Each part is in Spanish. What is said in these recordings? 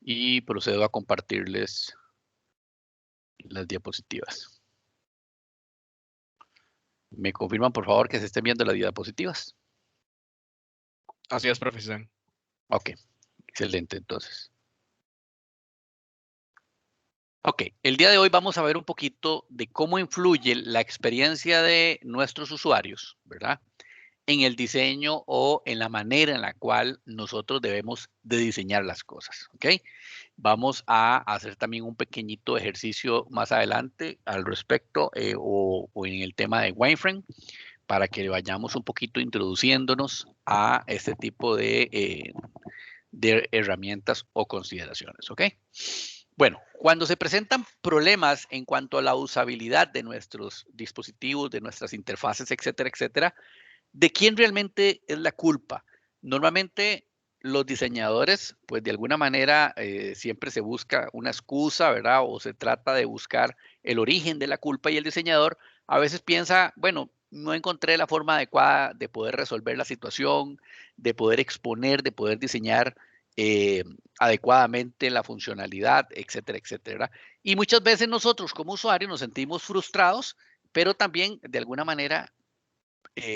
y procedo a compartirles las diapositivas. ¿Me confirman, por favor, que se estén viendo las diapositivas? Así es, profesor. Ok, excelente, entonces. Ok, el día de hoy vamos a ver un poquito de cómo influye la experiencia de nuestros usuarios, ¿verdad? En el diseño o en la manera en la cual nosotros debemos de diseñar las cosas, ¿ok? Vamos a hacer también un pequeñito ejercicio más adelante al respecto o en el tema de wireframe para que vayamos un poquito introduciéndonos a este tipo de herramientas o consideraciones, ¿ok? Bueno, cuando se presentan problemas en cuanto a la usabilidad de nuestros dispositivos, de nuestras interfaces, etcétera, etcétera, ¿de quién realmente es la culpa? Normalmente los diseñadores, pues de alguna manera siempre se busca una excusa, ¿verdad? O se trata de buscar el origen de la culpa y el diseñador a veces piensa, bueno, no encontré la forma adecuada de poder resolver la situación, de poder exponer, de poder diseñar eh, adecuadamente la funcionalidad, etcétera, etcétera. Y muchas veces nosotros como usuarios nos sentimos frustrados, pero también de alguna manera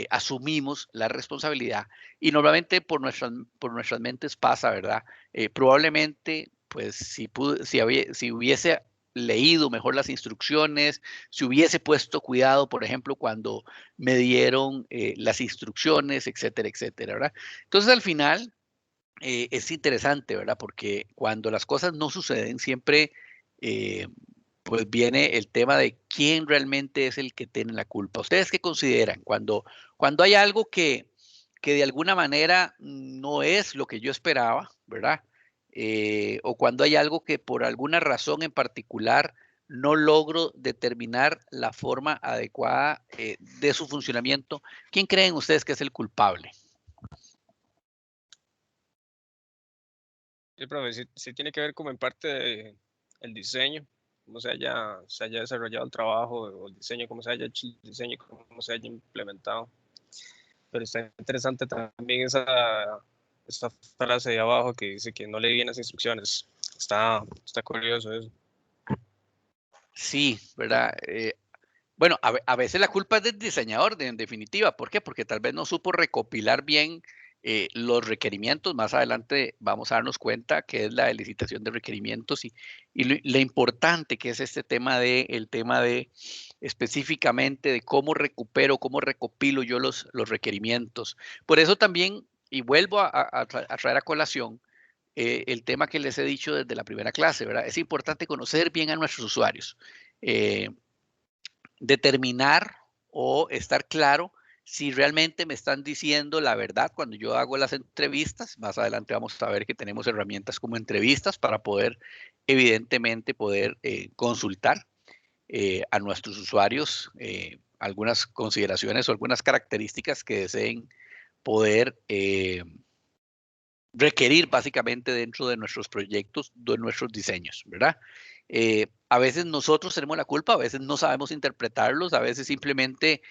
asumimos la responsabilidad y normalmente por nuestras mentes pasa, ¿verdad? Probablemente, pues si hubiese leído mejor las instrucciones, si hubiese puesto cuidado, por ejemplo, cuando me dieron las instrucciones, etcétera, etcétera, ¿verdad? Entonces, al final, es interesante, ¿verdad? Porque cuando las cosas no suceden, siempre eh, pues viene el tema de quién realmente es el que tiene la culpa. ¿Ustedes qué consideran cuando hay algo que de alguna manera no es lo que yo esperaba, ¿verdad? O cuando hay algo que por alguna razón en particular no logro determinar la forma adecuada de su funcionamiento, ¿quién creen ustedes que es el culpable? Sí, profe, sí tiene que ver como en parte el diseño, cómo se haya desarrollado el trabajo o el diseño, cómo se haya hecho el diseño, cómo se haya implementado. Pero está interesante también esa frase de abajo que dice que no leí bien las instrucciones. Está curioso eso. Sí, ¿verdad? Bueno, a veces la culpa es del diseñador, en definitiva. ¿Por qué? Porque tal vez no supo recopilar bien los requerimientos. Más adelante vamos a darnos cuenta que es la licitación de requerimientos y lo importante que es este tema el tema de específicamente de cómo recupero, cómo recopilo yo los requerimientos. Por eso también, y vuelvo a traer a colación, el tema que les he dicho desde la primera clase, ¿verdad? Es importante conocer bien a nuestros usuarios. Eh, Determinar o estar claro si realmente me están diciendo la verdad cuando yo hago las entrevistas. Más adelante vamos a ver que tenemos herramientas como entrevistas para poder, evidentemente, poder consultar a nuestros usuarios algunas consideraciones o algunas características que deseen poder requerir básicamente dentro de nuestros proyectos, de nuestros diseños, ¿verdad? A veces nosotros tenemos la culpa, a veces no sabemos interpretarlos, a veces simplemente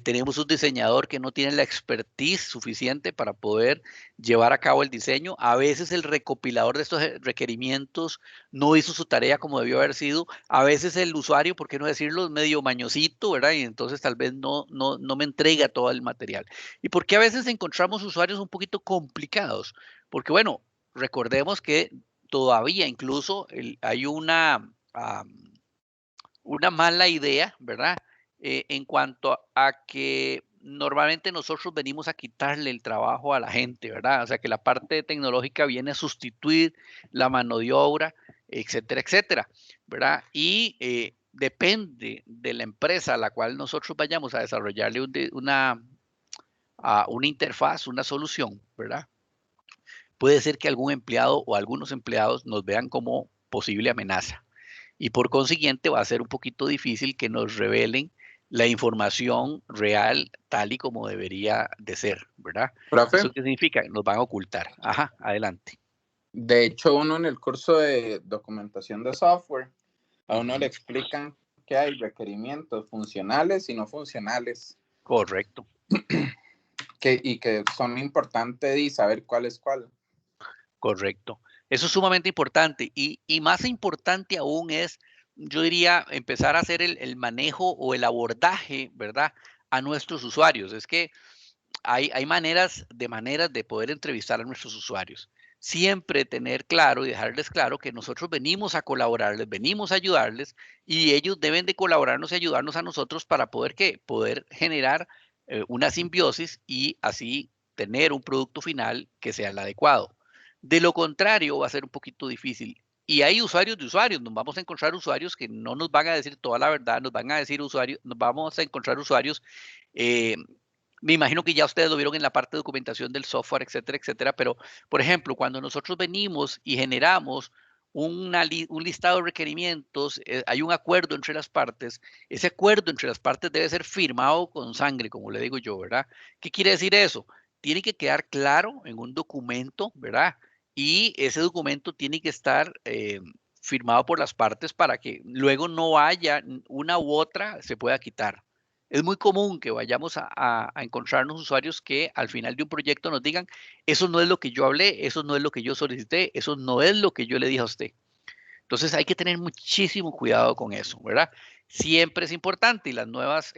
tenemos un diseñador que no tiene la expertise suficiente para poder llevar a cabo el diseño, a veces el recopilador de estos requerimientos no hizo su tarea como debió haber sido, a veces el usuario, por qué no decirlo, es medio mañosito, ¿verdad? Y entonces tal vez no me entrega todo el material. ¿Y por qué a veces encontramos usuarios un poquito complicados? Porque bueno, recordemos que todavía incluso hay una mala idea, ¿verdad? En cuanto a que normalmente nosotros venimos a quitarle el trabajo a la gente, ¿verdad? O sea, que la parte tecnológica viene a sustituir la mano de obra, etcétera, etcétera, ¿verdad? Y depende de la empresa a la cual nosotros vayamos a desarrollarle una interfaz, una solución, ¿verdad? Puede ser que algún empleado o algunos empleados nos vean como posible amenaza y por consiguiente va a ser un poquito difícil que nos revelen la información real tal y como debería de ser, ¿verdad? ¿Eso Profe, qué significa? Nos van a ocultar. Ajá, adelante. de hecho, uno en el curso de documentación de software, a uno le Ujú. explican que hay requerimientos funcionales y no funcionales, Correcto, y que son importantes y saber cuál es cuál. correcto. Eso es sumamente importante y más importante aún es, yo diría, empezar a hacer el manejo o el abordaje, ¿verdad? A nuestros usuarios. Es que hay maneras de poder entrevistar a nuestros usuarios. Siempre tener claro y dejarles claro que nosotros venimos a colaborarles, venimos a ayudarles y ellos deben de colaborarnos y ayudarnos a nosotros para poder, ¿qué? Poder generar una simbiosis y así tener un producto final que sea el adecuado. De lo contrario, va a ser un poquito difícil. Y hay usuarios de usuarios, nos vamos a encontrar usuarios que no nos van a decir toda la verdad, nos van a decir usuarios, nos vamos a encontrar usuarios eh, me imagino que ya ustedes lo vieron en la parte de documentación del software, etcétera, etcétera, pero por ejemplo, cuando nosotros venimos y generamos un listado de requerimientos, hay un acuerdo entre las partes, ese acuerdo entre las partes debe ser firmado con sangre, como le digo yo, ¿verdad? ¿Qué quiere decir eso? Tiene que quedar claro en un documento, ¿verdad? Y ese documento tiene que estar firmado por las partes para que luego no haya una u otra, se pueda quitar. Es muy común que vayamos a encontrarnos usuarios que al final de un proyecto nos digan, eso no es lo que yo hablé, eso no es lo que yo solicité, eso no es lo que yo le dije a usted. Entonces hay que tener muchísimo cuidado con eso, ¿verdad? Siempre es importante y las nuevas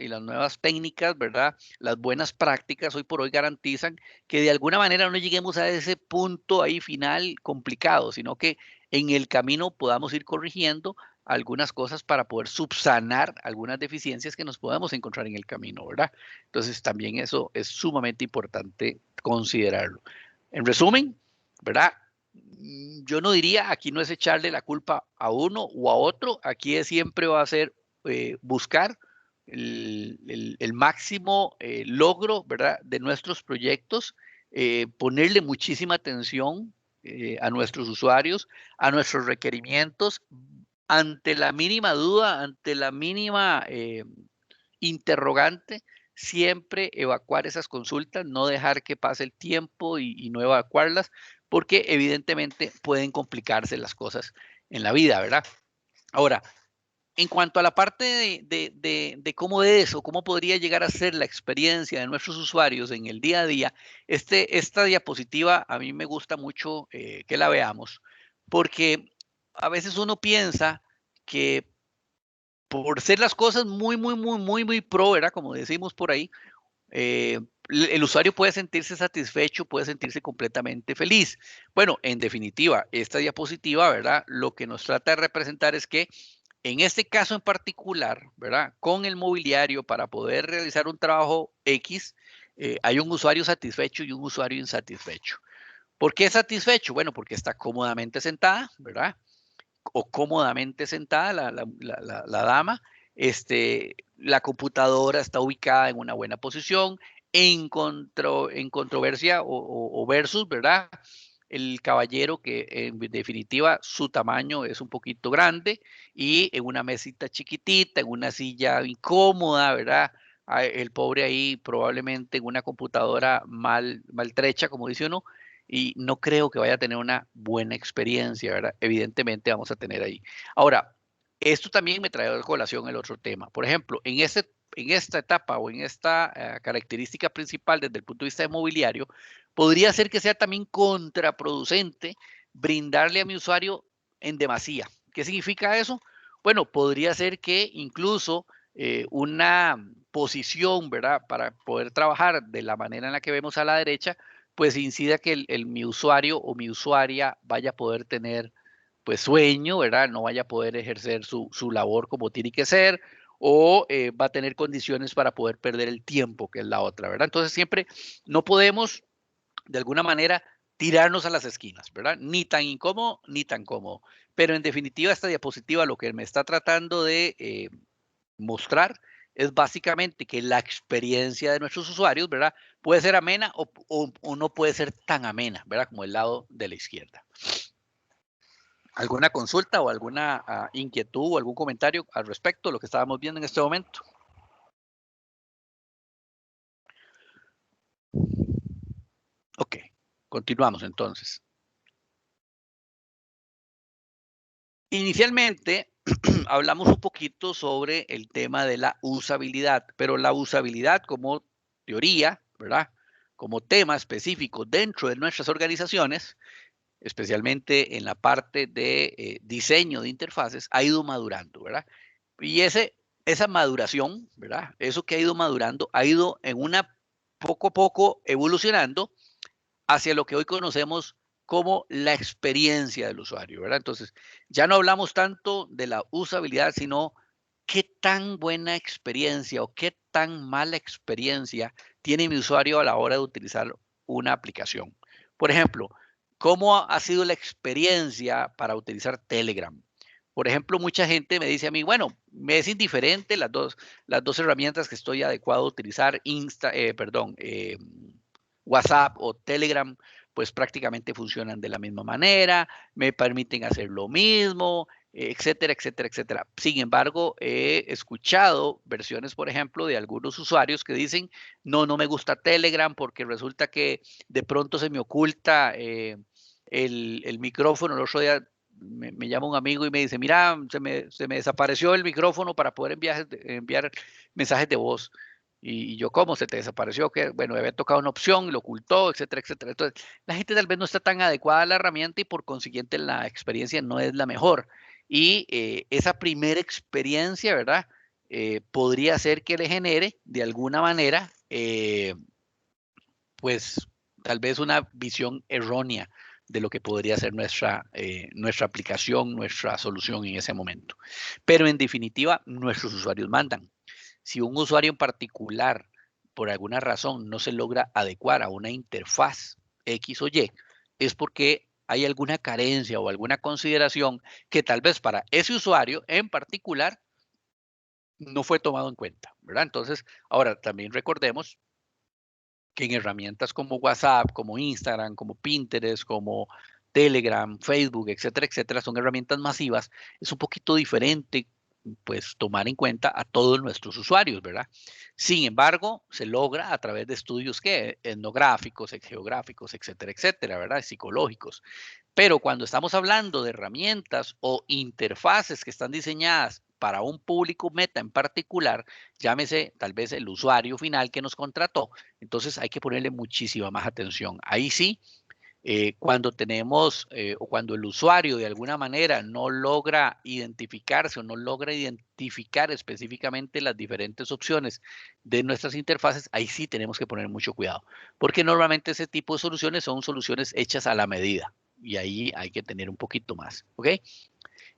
técnicas, ¿verdad? Las buenas prácticas hoy por hoy garantizan que de alguna manera no lleguemos a ese punto ahí final complicado, sino que en el camino podamos ir corrigiendo algunas cosas para poder subsanar algunas deficiencias que nos podamos encontrar en el camino, ¿verdad? Entonces también eso es sumamente importante considerarlo. En resumen, ¿verdad? Yo no diría, aquí no es echarle la culpa a uno o a otro, aquí es, siempre va a ser buscar el máximo logro, ¿verdad? De nuestros proyectos, ponerle muchísima atención a nuestros usuarios, a nuestros requerimientos, ante la mínima duda, ante la mínima interrogante, siempre evacuar esas consultas, no dejar que pase el tiempo y no evacuarlas, porque evidentemente pueden complicarse las cosas en la vida, ¿verdad? Ahora, en cuanto a la parte de cómo es o cómo podría llegar a ser la experiencia de nuestros usuarios en el día a día, esta diapositiva a mí me gusta mucho que la veamos, porque a veces uno piensa que por ser las cosas muy pro, ¿verdad? Como decimos por ahí, eh, el usuario puede sentirse satisfecho, puede sentirse completamente feliz. Bueno, en definitiva, esta diapositiva, ¿verdad? Lo que nos trata de representar es que en este caso en particular, ¿verdad? Con el mobiliario para poder realizar un trabajo X, hay un usuario satisfecho y un usuario insatisfecho. ¿Por qué satisfecho? Bueno, porque está cómodamente sentada, ¿verdad? O cómodamente sentada la dama. La computadora está ubicada en una buena posición, en controversia o versus, ¿verdad? El caballero que en definitiva su tamaño es un poquito grande y en una mesita chiquitita, en una silla incómoda, ¿verdad? El pobre ahí probablemente en una computadora maltrecha, como dice uno, y no creo que vaya a tener una buena experiencia, ¿verdad? Evidentemente vamos a tener ahí. Ahora, esto también me trae a colación el otro tema. Por ejemplo, en esta etapa o en esta característica principal desde el punto de vista de mobiliario, podría ser que sea también contraproducente brindarle a mi usuario en demasía. ¿Qué significa eso? Bueno, podría ser que incluso una posición, ¿verdad? Para poder trabajar de la manera en la que vemos a la derecha, pues incida que mi usuario o mi usuaria vaya a poder tener pues sueño, ¿verdad? No vaya a poder ejercer su labor como tiene que ser o va a tener condiciones para poder perder el tiempo, que es la otra, ¿verdad? Entonces siempre no podemos de alguna manera tirarnos a las esquinas, ¿verdad? Ni tan incómodo ni tan cómodo. Pero en definitiva esta diapositiva lo que me está tratando de mostrar es básicamente que la experiencia de nuestros usuarios, ¿verdad? Puede ser amena o no puede ser tan amena, ¿verdad? Como el lado de la izquierda. ¿Alguna consulta o alguna inquietud o algún comentario al respecto de lo que estábamos viendo en este momento? Ok, continuamos entonces. Inicialmente hablamos un poquito sobre el tema de la usabilidad, pero la usabilidad como teoría, ¿verdad? Como tema específico dentro de nuestras organizaciones, especialmente en la parte de diseño de interfaces, ha ido madurando, ¿verdad? Y esa maduración, ¿verdad? Eso que ha ido madurando, ha ido en una poco a poco evolucionando hacia lo que hoy conocemos como la experiencia del usuario, ¿verdad? Entonces, ya no hablamos tanto de la usabilidad, sino qué tan buena experiencia o qué tan mala experiencia tiene mi usuario a la hora de utilizar una aplicación. Por ejemplo, ¿cómo ha sido la experiencia para utilizar Telegram? Por ejemplo, mucha gente me dice a mí, bueno, me es indiferente las dos herramientas que estoy adecuado a utilizar, WhatsApp o Telegram, pues prácticamente funcionan de la misma manera, me permiten hacer lo mismo, etcétera, etcétera, etcétera. Sin embargo, he escuchado versiones, por ejemplo, de algunos usuarios que dicen, no me gusta Telegram porque resulta que de pronto se me oculta el micrófono. El otro día me llama un amigo y me dice, mira, se me desapareció el micrófono para poder enviar mensajes de voz. Y yo, ¿cómo se te desapareció? Que bueno, había tocado una opción, lo ocultó, etcétera, etcétera. Entonces, la gente tal vez no está tan adecuada a la herramienta y por consiguiente la experiencia no es la mejor. Y esa primera experiencia, ¿verdad? Podría ser que le genere de alguna manera, pues tal vez una visión errónea de lo que podría ser nuestra aplicación, nuestra solución en ese momento. Pero en definitiva, nuestros usuarios mandan. Si un usuario en particular, por alguna razón, no se logra adecuar a una interfaz X o Y, es porque hay alguna carencia o alguna consideración que tal vez para ese usuario en particular no fue tomado en cuenta, ¿verdad? Entonces, ahora también recordemos que en herramientas como WhatsApp, como Instagram, como Pinterest, como Telegram, Facebook, etcétera, etcétera, son herramientas masivas, es un poquito diferente pues tomar en cuenta a todos nuestros usuarios, ¿verdad? Sin embargo, se logra a través de estudios que etnográficos, geográficos, etcétera, etcétera, ¿verdad? Psicológicos. Pero cuando estamos hablando de herramientas o interfaces que están diseñadas para un público meta en particular, llámese tal vez el usuario final que nos contrató, entonces hay que ponerle muchísima más atención. Ahí sí, cuando tenemos o cuando el usuario de alguna manera no logra identificarse o no logra identificar específicamente las diferentes opciones de nuestras interfaces, ahí sí tenemos que poner mucho cuidado, porque normalmente ese tipo de soluciones son soluciones hechas a la medida y ahí hay que tener un poquito más, ¿ok?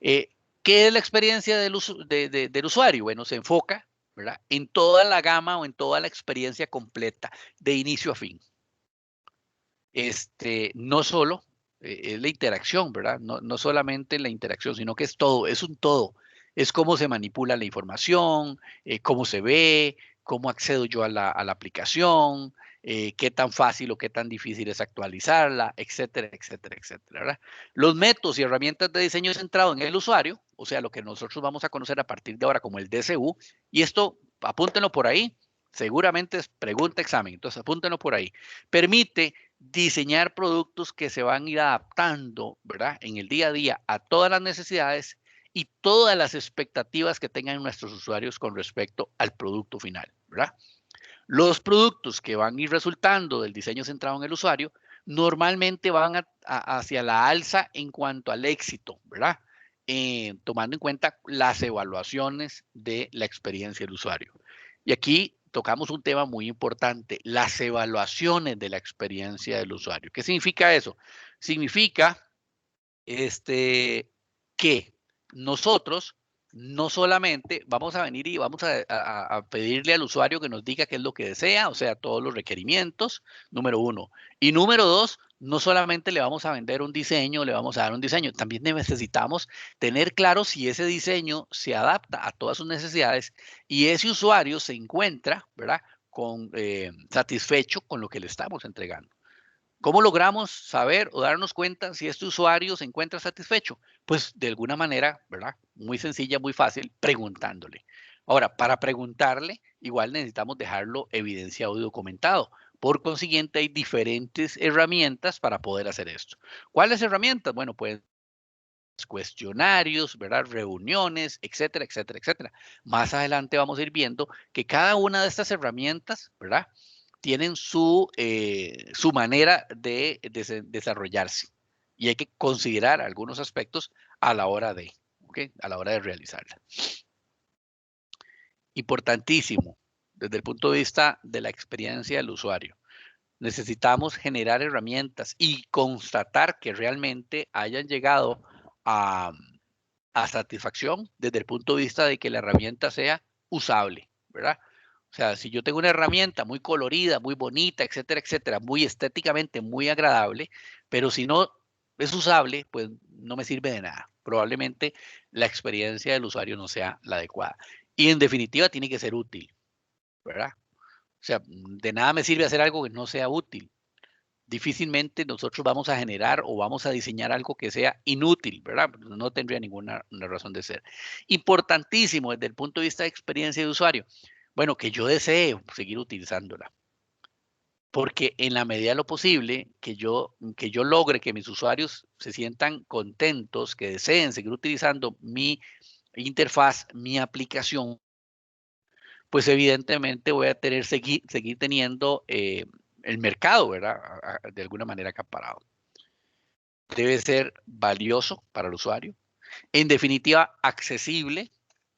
Eh, ¿Qué es la experiencia del usuario? Bueno, se enfoca, ¿verdad?, en toda la gama o en toda la experiencia completa, de inicio a fin. No solo es la interacción, ¿verdad? No solamente la interacción, sino que es todo, es un todo. Es cómo se manipula la información, cómo se ve, cómo accedo yo a la aplicación, qué tan fácil o qué tan difícil es actualizarla, etcétera, etcétera, etcétera, ¿verdad? Los métodos y herramientas de diseño centrado en el usuario, o sea, lo que nosotros vamos a conocer a partir de ahora como el DCU, y esto apúntenlo por ahí, seguramente es pregunta examen, entonces apúntenlo por ahí. Permite diseñar productos que se van a ir adaptando, ¿verdad?, en el día a día a todas las necesidades y todas las expectativas que tengan nuestros usuarios con respecto al producto final, ¿verdad? Los productos que van a ir resultando del diseño centrado en el usuario normalmente van hacia la alza en cuanto al éxito, ¿verdad? Tomando en cuenta las evaluaciones de la experiencia del usuario. Y aquí tocamos un tema muy importante, las evaluaciones de la experiencia del usuario. ¿Qué significa eso? Significa que nosotros no solamente vamos a venir y vamos a pedirle al usuario que nos diga qué es lo que desea, o sea, todos los requerimientos, número uno. Y número dos, no solamente le vamos a vender un diseño, le vamos a dar un diseño, también necesitamos tener claro si ese diseño se adapta a todas sus necesidades y ese usuario se encuentra, ¿verdad?, satisfecho con lo que le estamos entregando. ¿Cómo logramos saber o darnos cuenta si este usuario se encuentra satisfecho? Pues de alguna manera, ¿verdad? Muy sencilla, muy fácil, preguntándole. Ahora, para preguntarle, igual necesitamos dejarlo evidenciado y documentado. Por consiguiente, hay diferentes herramientas para poder hacer esto. ¿Cuáles herramientas? Bueno, pues cuestionarios, ¿verdad?, reuniones, etcétera, etcétera, etcétera. Más adelante vamos a ir viendo que cada una de estas herramientas, ¿verdad?, tienen su manera de desarrollarse. y hay que considerar algunos aspectos a la hora de, ¿okay? A la hora de realizarla. Importantísimo, desde el punto de vista de la experiencia del usuario. Necesitamos generar herramientas y constatar que realmente hayan llegado a satisfacción desde el punto de vista de que la herramienta sea usable, ¿verdad? O sea, si yo tengo una herramienta muy colorida, muy bonita, etcétera, etcétera, muy estéticamente muy agradable, pero si no es usable, pues no me sirve de nada. Probablemente la experiencia del usuario no sea la adecuada. Y en definitiva tiene que ser útil, ¿verdad? O sea, de nada me sirve hacer algo que no sea útil. Difícilmente nosotros vamos a generar o vamos a diseñar algo que sea inútil, ¿verdad? No tendría ninguna razón de ser. Importantísimo desde el punto de vista de experiencia de usuario. Bueno, que yo desee seguir utilizándola. Porque en la medida de lo posible que yo logre que mis usuarios se sientan contentos, que deseen seguir utilizando mi interfaz, mi aplicación, pues evidentemente voy a tener seguir teniendo el mercado, ¿verdad? De alguna manera acaparado. Debe ser valioso para el usuario. En definitiva, accesible.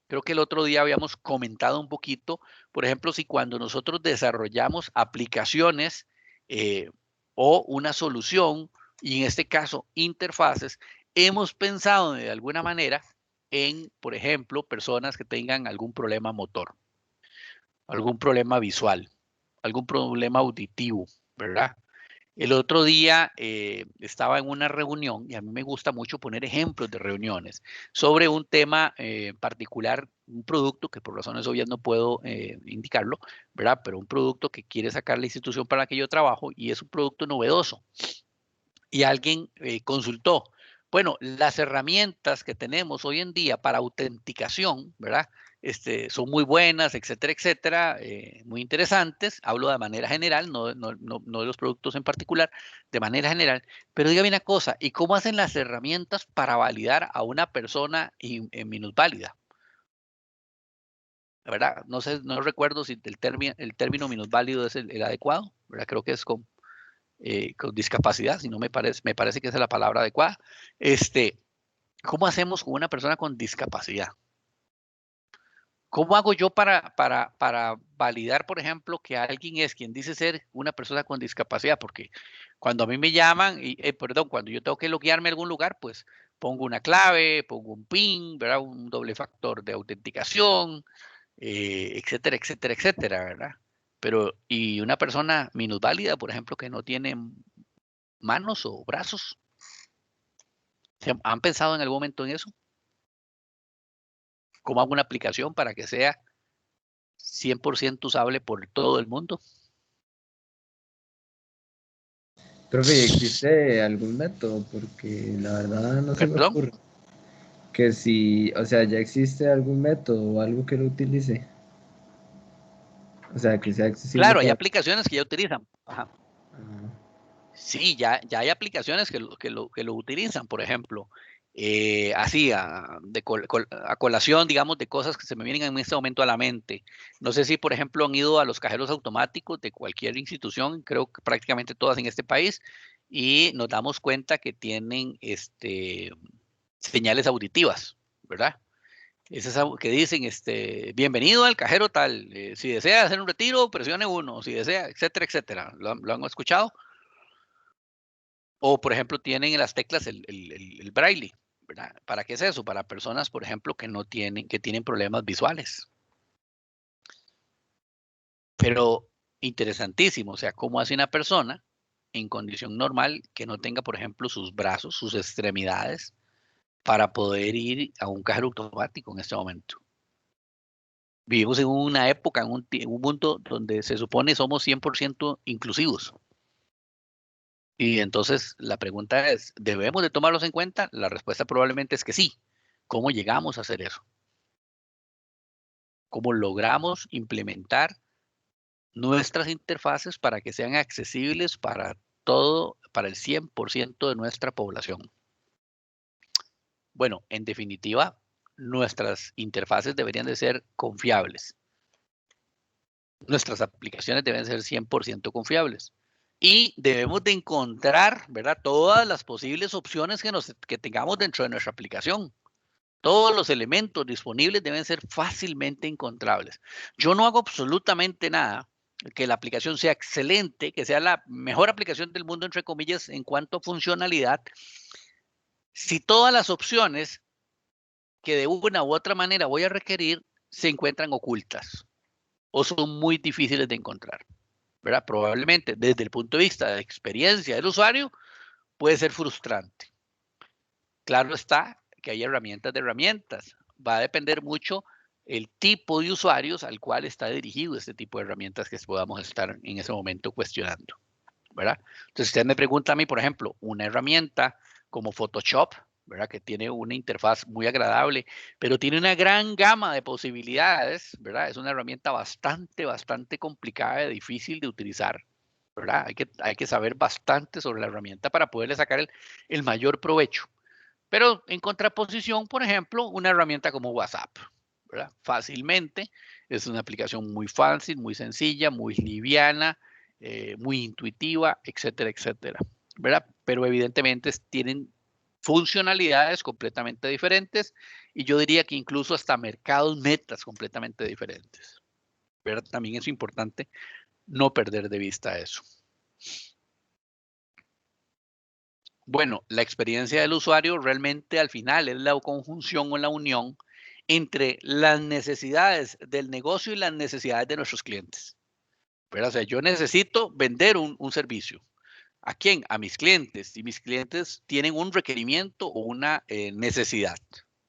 Creo que el otro día habíamos comentado un poquito, por ejemplo, si cuando nosotros desarrollamos aplicaciones o una solución, y en este caso interfaces, hemos pensado de alguna manera en, por ejemplo, personas que tengan algún problema motor, algún problema visual, algún problema auditivo, ¿verdad? El otro día estaba en una reunión, y a mí me gusta mucho poner ejemplos de reuniones, sobre un tema particular, un producto que por razones obvias no puedo indicarlo, ¿verdad? Pero un producto que quiere sacar la institución para la que yo trabajo y es un producto novedoso. Y alguien consultó, bueno, las herramientas que tenemos hoy en día para autenticación, ¿verdad? Son muy buenas, etcétera, etcétera, muy interesantes. Hablo de manera general, no de los productos en particular, de manera general. Pero dígame una cosa, ¿y cómo hacen las herramientas para validar a una persona minusválida? ¿Verdad? No sé, no recuerdo si el término minusválido es el adecuado, ¿verdad? Creo que es con discapacidad, si no me parece que esa es la palabra adecuada. ¿Cómo hacemos con una persona con discapacidad? ¿Cómo hago yo para validar, por ejemplo, que alguien es quien dice ser una persona con discapacidad? Porque cuando a mí me llaman, perdón, cuando yo tengo que loguearme a algún lugar, pues pongo una clave, pongo un PIN, ¿verdad? Un doble factor de autenticación, etcétera, etcétera, etcétera, ¿verdad? Pero, y una persona minusválida, por ejemplo, que no tiene manos o brazos, ¿han pensado en algún momento en eso? ¿Cómo hago una aplicación para que sea 100% usable por todo el mundo? Profe, ¿existe algún método? Porque la verdad no se me Perdón. ocurre. Que si, o sea, ya existe algún método o algo que lo utilice. O sea, que sea accesible Claro, hay para... aplicaciones que ya utilizan. Ajá. Ah, Sí, ya hay aplicaciones que lo utilizan, por ejemplo, así a colación, digamos, de cosas que se me vienen en este momento a la mente. No sé si, por ejemplo, han ido a los cajeros automáticos de cualquier institución, creo que prácticamente todas en este país, y nos damos cuenta que tienen señales auditivas, ¿verdad? Esas que dicen, bienvenido al cajero tal, si desea hacer un retiro, presione 1, si desea, etcétera, etcétera. ¿Lo han escuchado? O, por ejemplo, tienen en las teclas el braille, ¿verdad? ¿Para qué es eso? Para personas, por ejemplo, que tienen problemas visuales. Pero interesantísimo, o sea, ¿cómo hace una persona en condición normal que no tenga, por ejemplo, sus brazos, sus extremidades, para poder ir a un cajero automático en este momento? Vivimos en una época, en un mundo donde se supone somos 100% inclusivos. Y entonces la pregunta es, ¿debemos de tomarlos en cuenta? La respuesta probablemente es que sí. ¿Cómo llegamos a hacer eso? ¿Cómo logramos implementar nuestras interfaces para que sean accesibles para todo, para el 100% de nuestra población? Bueno, en definitiva, nuestras interfaces deberían de ser confiables. Nuestras aplicaciones deben ser 100% confiables. Y debemos de encontrar, ¿verdad? Todas las posibles opciones que tengamos dentro de nuestra aplicación. Todos los elementos disponibles deben ser fácilmente encontrables. Yo no hago absolutamente nada que la aplicación sea excelente, que sea la mejor aplicación del mundo, entre comillas, en cuanto a funcionalidad, si todas las opciones que de una u otra manera voy a requerir se encuentran ocultas o son muy difíciles de encontrar, ¿verdad? Probablemente desde el punto de vista de experiencia del usuario puede ser frustrante. Claro está que hay herramientas de herramientas. Va a depender mucho el tipo de usuarios al cual está dirigido este tipo de herramientas que podamos estar en ese momento cuestionando, ¿verdad? Entonces, usted me pregunta a mí, por ejemplo, una herramienta como Photoshop, ¿verdad? Que tiene una interfaz muy agradable, pero tiene una gran gama de posibilidades, ¿verdad? Es una herramienta bastante complicada y difícil de utilizar, ¿verdad? Hay que saber bastante sobre la herramienta para poderle sacar el mayor provecho. Pero en contraposición, por ejemplo, una herramienta como WhatsApp, ¿verdad? Fácilmente, es una aplicación muy fácil, muy sencilla, muy liviana, muy intuitiva, etcétera, etcétera, ¿verdad? Pero evidentemente tienen funcionalidades completamente diferentes y yo diría que incluso hasta mercados metas completamente diferentes, ¿verdad? También es importante no perder de vista eso. Bueno, la experiencia del usuario realmente al final es la conjunción o la unión entre las necesidades del negocio y las necesidades de nuestros clientes. Pero, o sea, yo necesito vender un servicio. ¿A quién? A mis clientes. Y mis clientes tienen un requerimiento o una necesidad.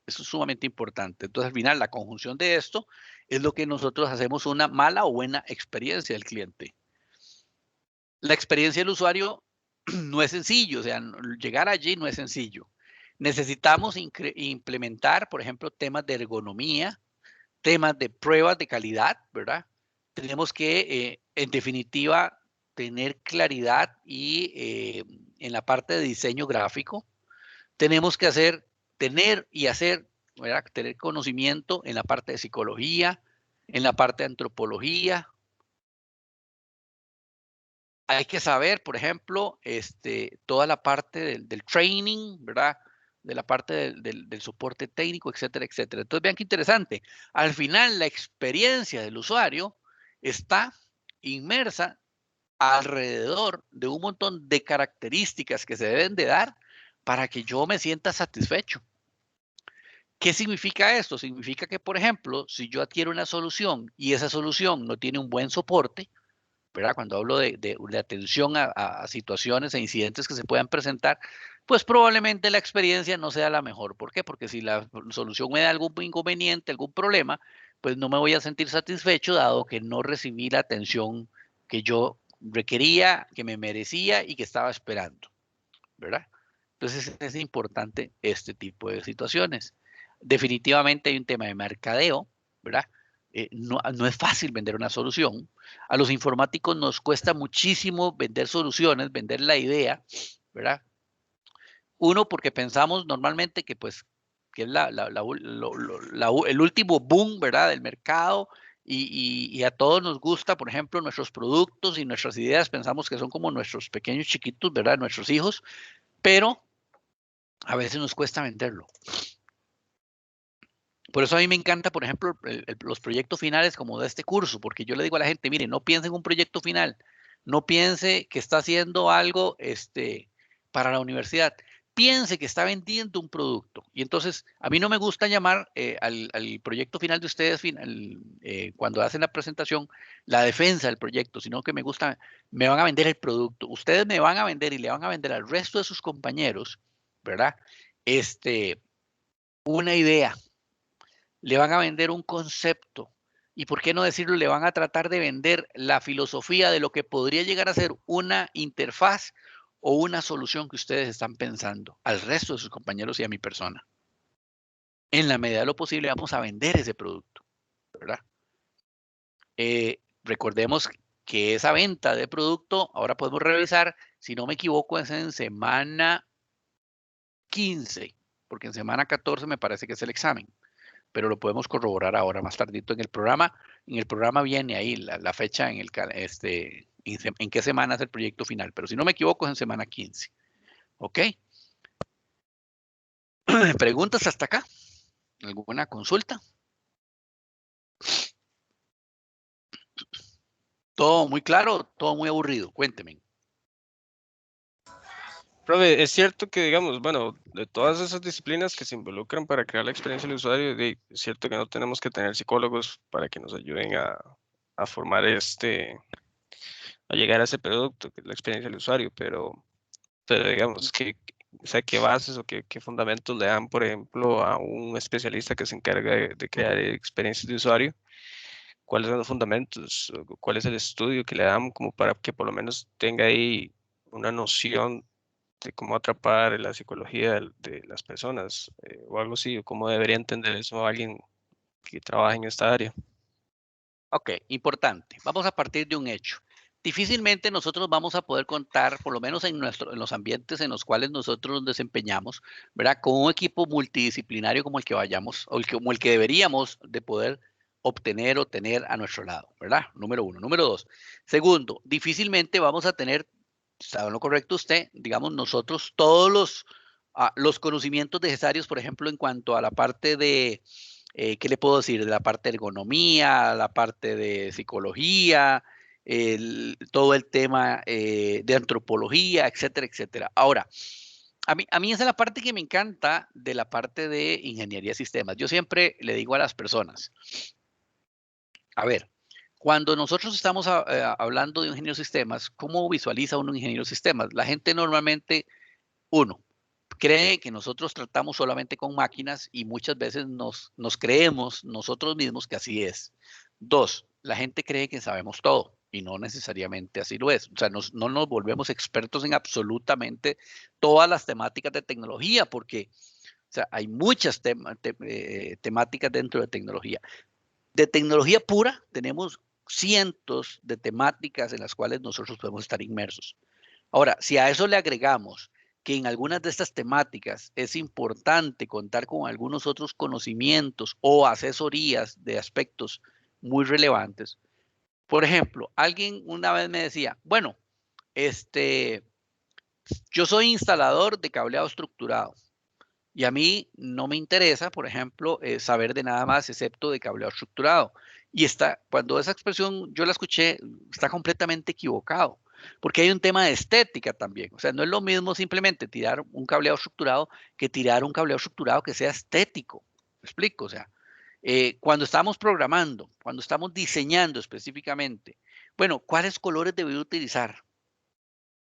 Eso es sumamente importante. Entonces, al final, la conjunción de esto es lo que nosotros hacemos una mala o buena experiencia del cliente. La experiencia del usuario no es sencillo, o sea, llegar allí no es sencillo. Necesitamos implementar, por ejemplo, temas de ergonomía, temas de pruebas de calidad, ¿verdad? Tenemos que, en definitiva, tener claridad y en la parte de diseño gráfico. Tenemos que tener y hacer, ¿verdad? Tener conocimiento en la parte de psicología, en la parte de antropología. Hay que saber, por ejemplo, toda la parte del training, ¿verdad? De la parte del soporte técnico, etcétera, etcétera. Entonces, vean qué interesante. Al final, la experiencia del usuario está inmersa alrededor de un montón de características que se deben de dar para que yo me sienta satisfecho. ¿Qué significa esto? Significa que, por ejemplo, si yo adquiero una solución y esa solución no tiene un buen soporte, ¿verdad? Cuando hablo de atención a situaciones e incidentes que se puedan presentar, pues probablemente la experiencia no sea la mejor. ¿Por qué? Porque si la solución me da algún inconveniente, algún problema, pues no me voy a sentir satisfecho dado que no recibí la atención que yo requería, que me merecía y que estaba esperando, ¿verdad? Entonces es importante este tipo de situaciones. Definitivamente hay un tema de mercadeo, ¿verdad? No es fácil vender una solución. A los informáticos nos cuesta muchísimo vender soluciones, vender la idea, ¿verdad? Uno, porque pensamos normalmente que pues que es el último boom, ¿verdad? Del mercado y a todos nos gusta, por ejemplo, nuestros productos y nuestras ideas, pensamos que son como nuestros pequeños chiquitos, ¿verdad? Nuestros hijos, pero a veces nos cuesta venderlo. Por eso a mí me encanta, por ejemplo, los proyectos finales como de este curso, porque yo le digo a la gente, mire, no piense en un proyecto final, no piense que está haciendo algo para la universidad, piense que está vendiendo un producto. Y entonces, a mí no me gusta llamar al proyecto final de ustedes, cuando hacen la presentación, la defensa del proyecto, sino que me van a vender el producto. Ustedes me van a vender y le van a vender al resto de sus compañeros, ¿verdad? Una idea, le van a vender un concepto y, ¿por qué no decirlo? Le van a tratar de vender la filosofía de lo que podría llegar a ser una interfaz o una solución que ustedes están pensando al resto de sus compañeros y a mi persona. En la medida de lo posible vamos a vender ese producto, ¿verdad? Recordemos que esa venta de producto, ahora podemos revisar, si no me equivoco, es en semana 15, porque en semana 14 me parece que es el examen. pero lo podemos corroborar ahora más tardito en el programa. En el programa viene ahí la fecha en qué semana es el proyecto final, pero si no me equivoco es en semana 15. ¿Ok? ¿Preguntas hasta acá? ¿Alguna consulta? Todo muy claro, todo muy aburrido. Cuénteme. Profe, es cierto que, digamos, bueno, de todas esas disciplinas que se involucran para crear la experiencia del usuario, es cierto que no tenemos que tener psicólogos para que nos ayuden a formar a llegar a ese producto, que es la experiencia del usuario, pero digamos, o sea, ¿qué bases o qué fundamentos le dan, por ejemplo, a un especialista que se encarga de crear experiencias de usuario? ¿Cuáles son los fundamentos? ¿Cuál es el estudio que le dan como para que por lo menos tenga ahí una noción de cómo atrapar la psicología de las personas o algo así, o cómo debería entender eso alguien que trabaja en esta área? Ok, importante. Vamos a partir de un hecho. Difícilmente nosotros vamos a poder contar, por lo menos en los ambientes en los cuales nosotros nos desempeñamos, ¿verdad? Con un equipo multidisciplinario como el que vayamos, o como el que deberíamos de poder obtener o tener a nuestro lado, ¿verdad? Número uno. Número dos. Segundo, difícilmente vamos a tener, ¿está en lo correcto usted? Digamos, nosotros todos los conocimientos necesarios, por ejemplo, en cuanto a la parte de ¿qué le puedo decir? De la parte de ergonomía, la parte de psicología, todo el tema de antropología, etcétera, etcétera. Ahora, a mí esa es la parte que me encanta de la parte de ingeniería de sistemas. Yo siempre le digo a las personas, a ver, cuando nosotros estamos hablando de un ingeniero de sistemas, ¿cómo visualiza uno un ingeniero de sistemas? La gente normalmente, uno, cree que nosotros tratamos solamente con máquinas y muchas veces nos creemos nosotros mismos que así es. Dos, la gente cree que sabemos todo y no necesariamente así lo es. O sea, no nos volvemos expertos en absolutamente todas las temáticas de tecnología porque o sea, hay muchas temáticas dentro de tecnología. De tecnología pura tenemos cientos de temáticas en las cuales nosotros podemos estar inmersos. Ahora, si a eso le agregamos que en algunas de estas temáticas es importante contar con algunos otros conocimientos o asesorías de aspectos muy relevantes. Por ejemplo, alguien una vez me decía, bueno, yo soy instalador de cableado estructurado y a mí no me interesa, por ejemplo, saber de nada más excepto de cableado estructurado. Y cuando esa expresión yo la escuché, está completamente equivocado, porque hay un tema de estética también. O sea, no es lo mismo simplemente tirar un cableado estructurado que tirar un cableado estructurado que sea estético. ¿Me explico? O sea, cuando estamos programando, cuando estamos diseñando específicamente, bueno, ¿cuáles colores debo utilizar?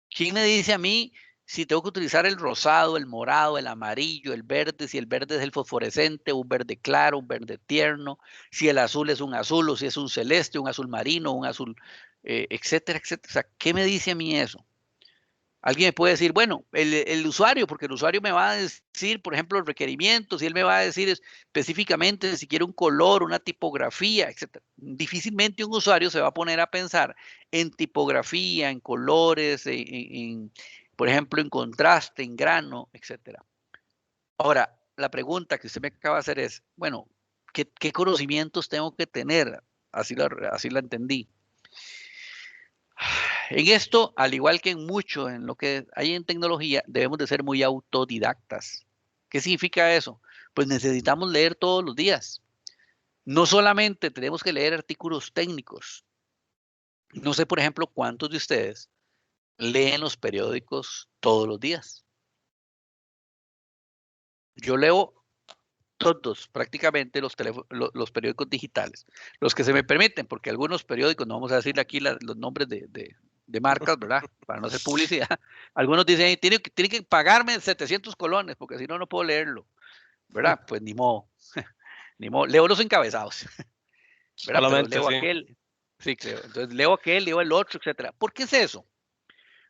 ¿Quién me dice a mí si tengo que utilizar el rosado, el morado, el amarillo, el verde, si el verde es el fosforescente, un verde claro, un verde tierno, si el azul es un azul o si es un celeste, un azul marino, un azul, etcétera, etcétera? O sea, ¿qué me dice a mí eso? Alguien me puede decir, bueno, el usuario, porque el usuario me va a decir, por ejemplo, los requerimientos, y él me va a decir específicamente si quiere un color, una tipografía, etcétera. Difícilmente un usuario se va a poner a pensar en tipografía, en colores, por ejemplo, en contraste, en grano, etcétera. Ahora, la pregunta que usted me acaba de hacer es, bueno, ¿qué conocimientos tengo que tener? Así la entendí. En esto, al igual que en mucho en lo que hay en tecnología, debemos de ser muy autodidactas. ¿Qué significa eso? Pues necesitamos leer todos los días. No solamente tenemos que leer artículos técnicos. No sé, por ejemplo, cuántos de ustedes leen los periódicos todos los días. Yo leo todos, prácticamente los periódicos digitales, los que se me permiten, porque algunos periódicos, no vamos a decirle aquí los nombres de marcas, ¿verdad? Para no hacer publicidad. Algunos dicen, tiene que pagarme 700 colones, porque si no, no puedo leerlo, ¿verdad? Pues ni modo, ni modo. Leo los encabezados, ¿verdad? Pero Solamente, leo sí. aquel, sí, creo. Entonces leo aquel, leo el otro, etcétera. ¿Por qué es eso?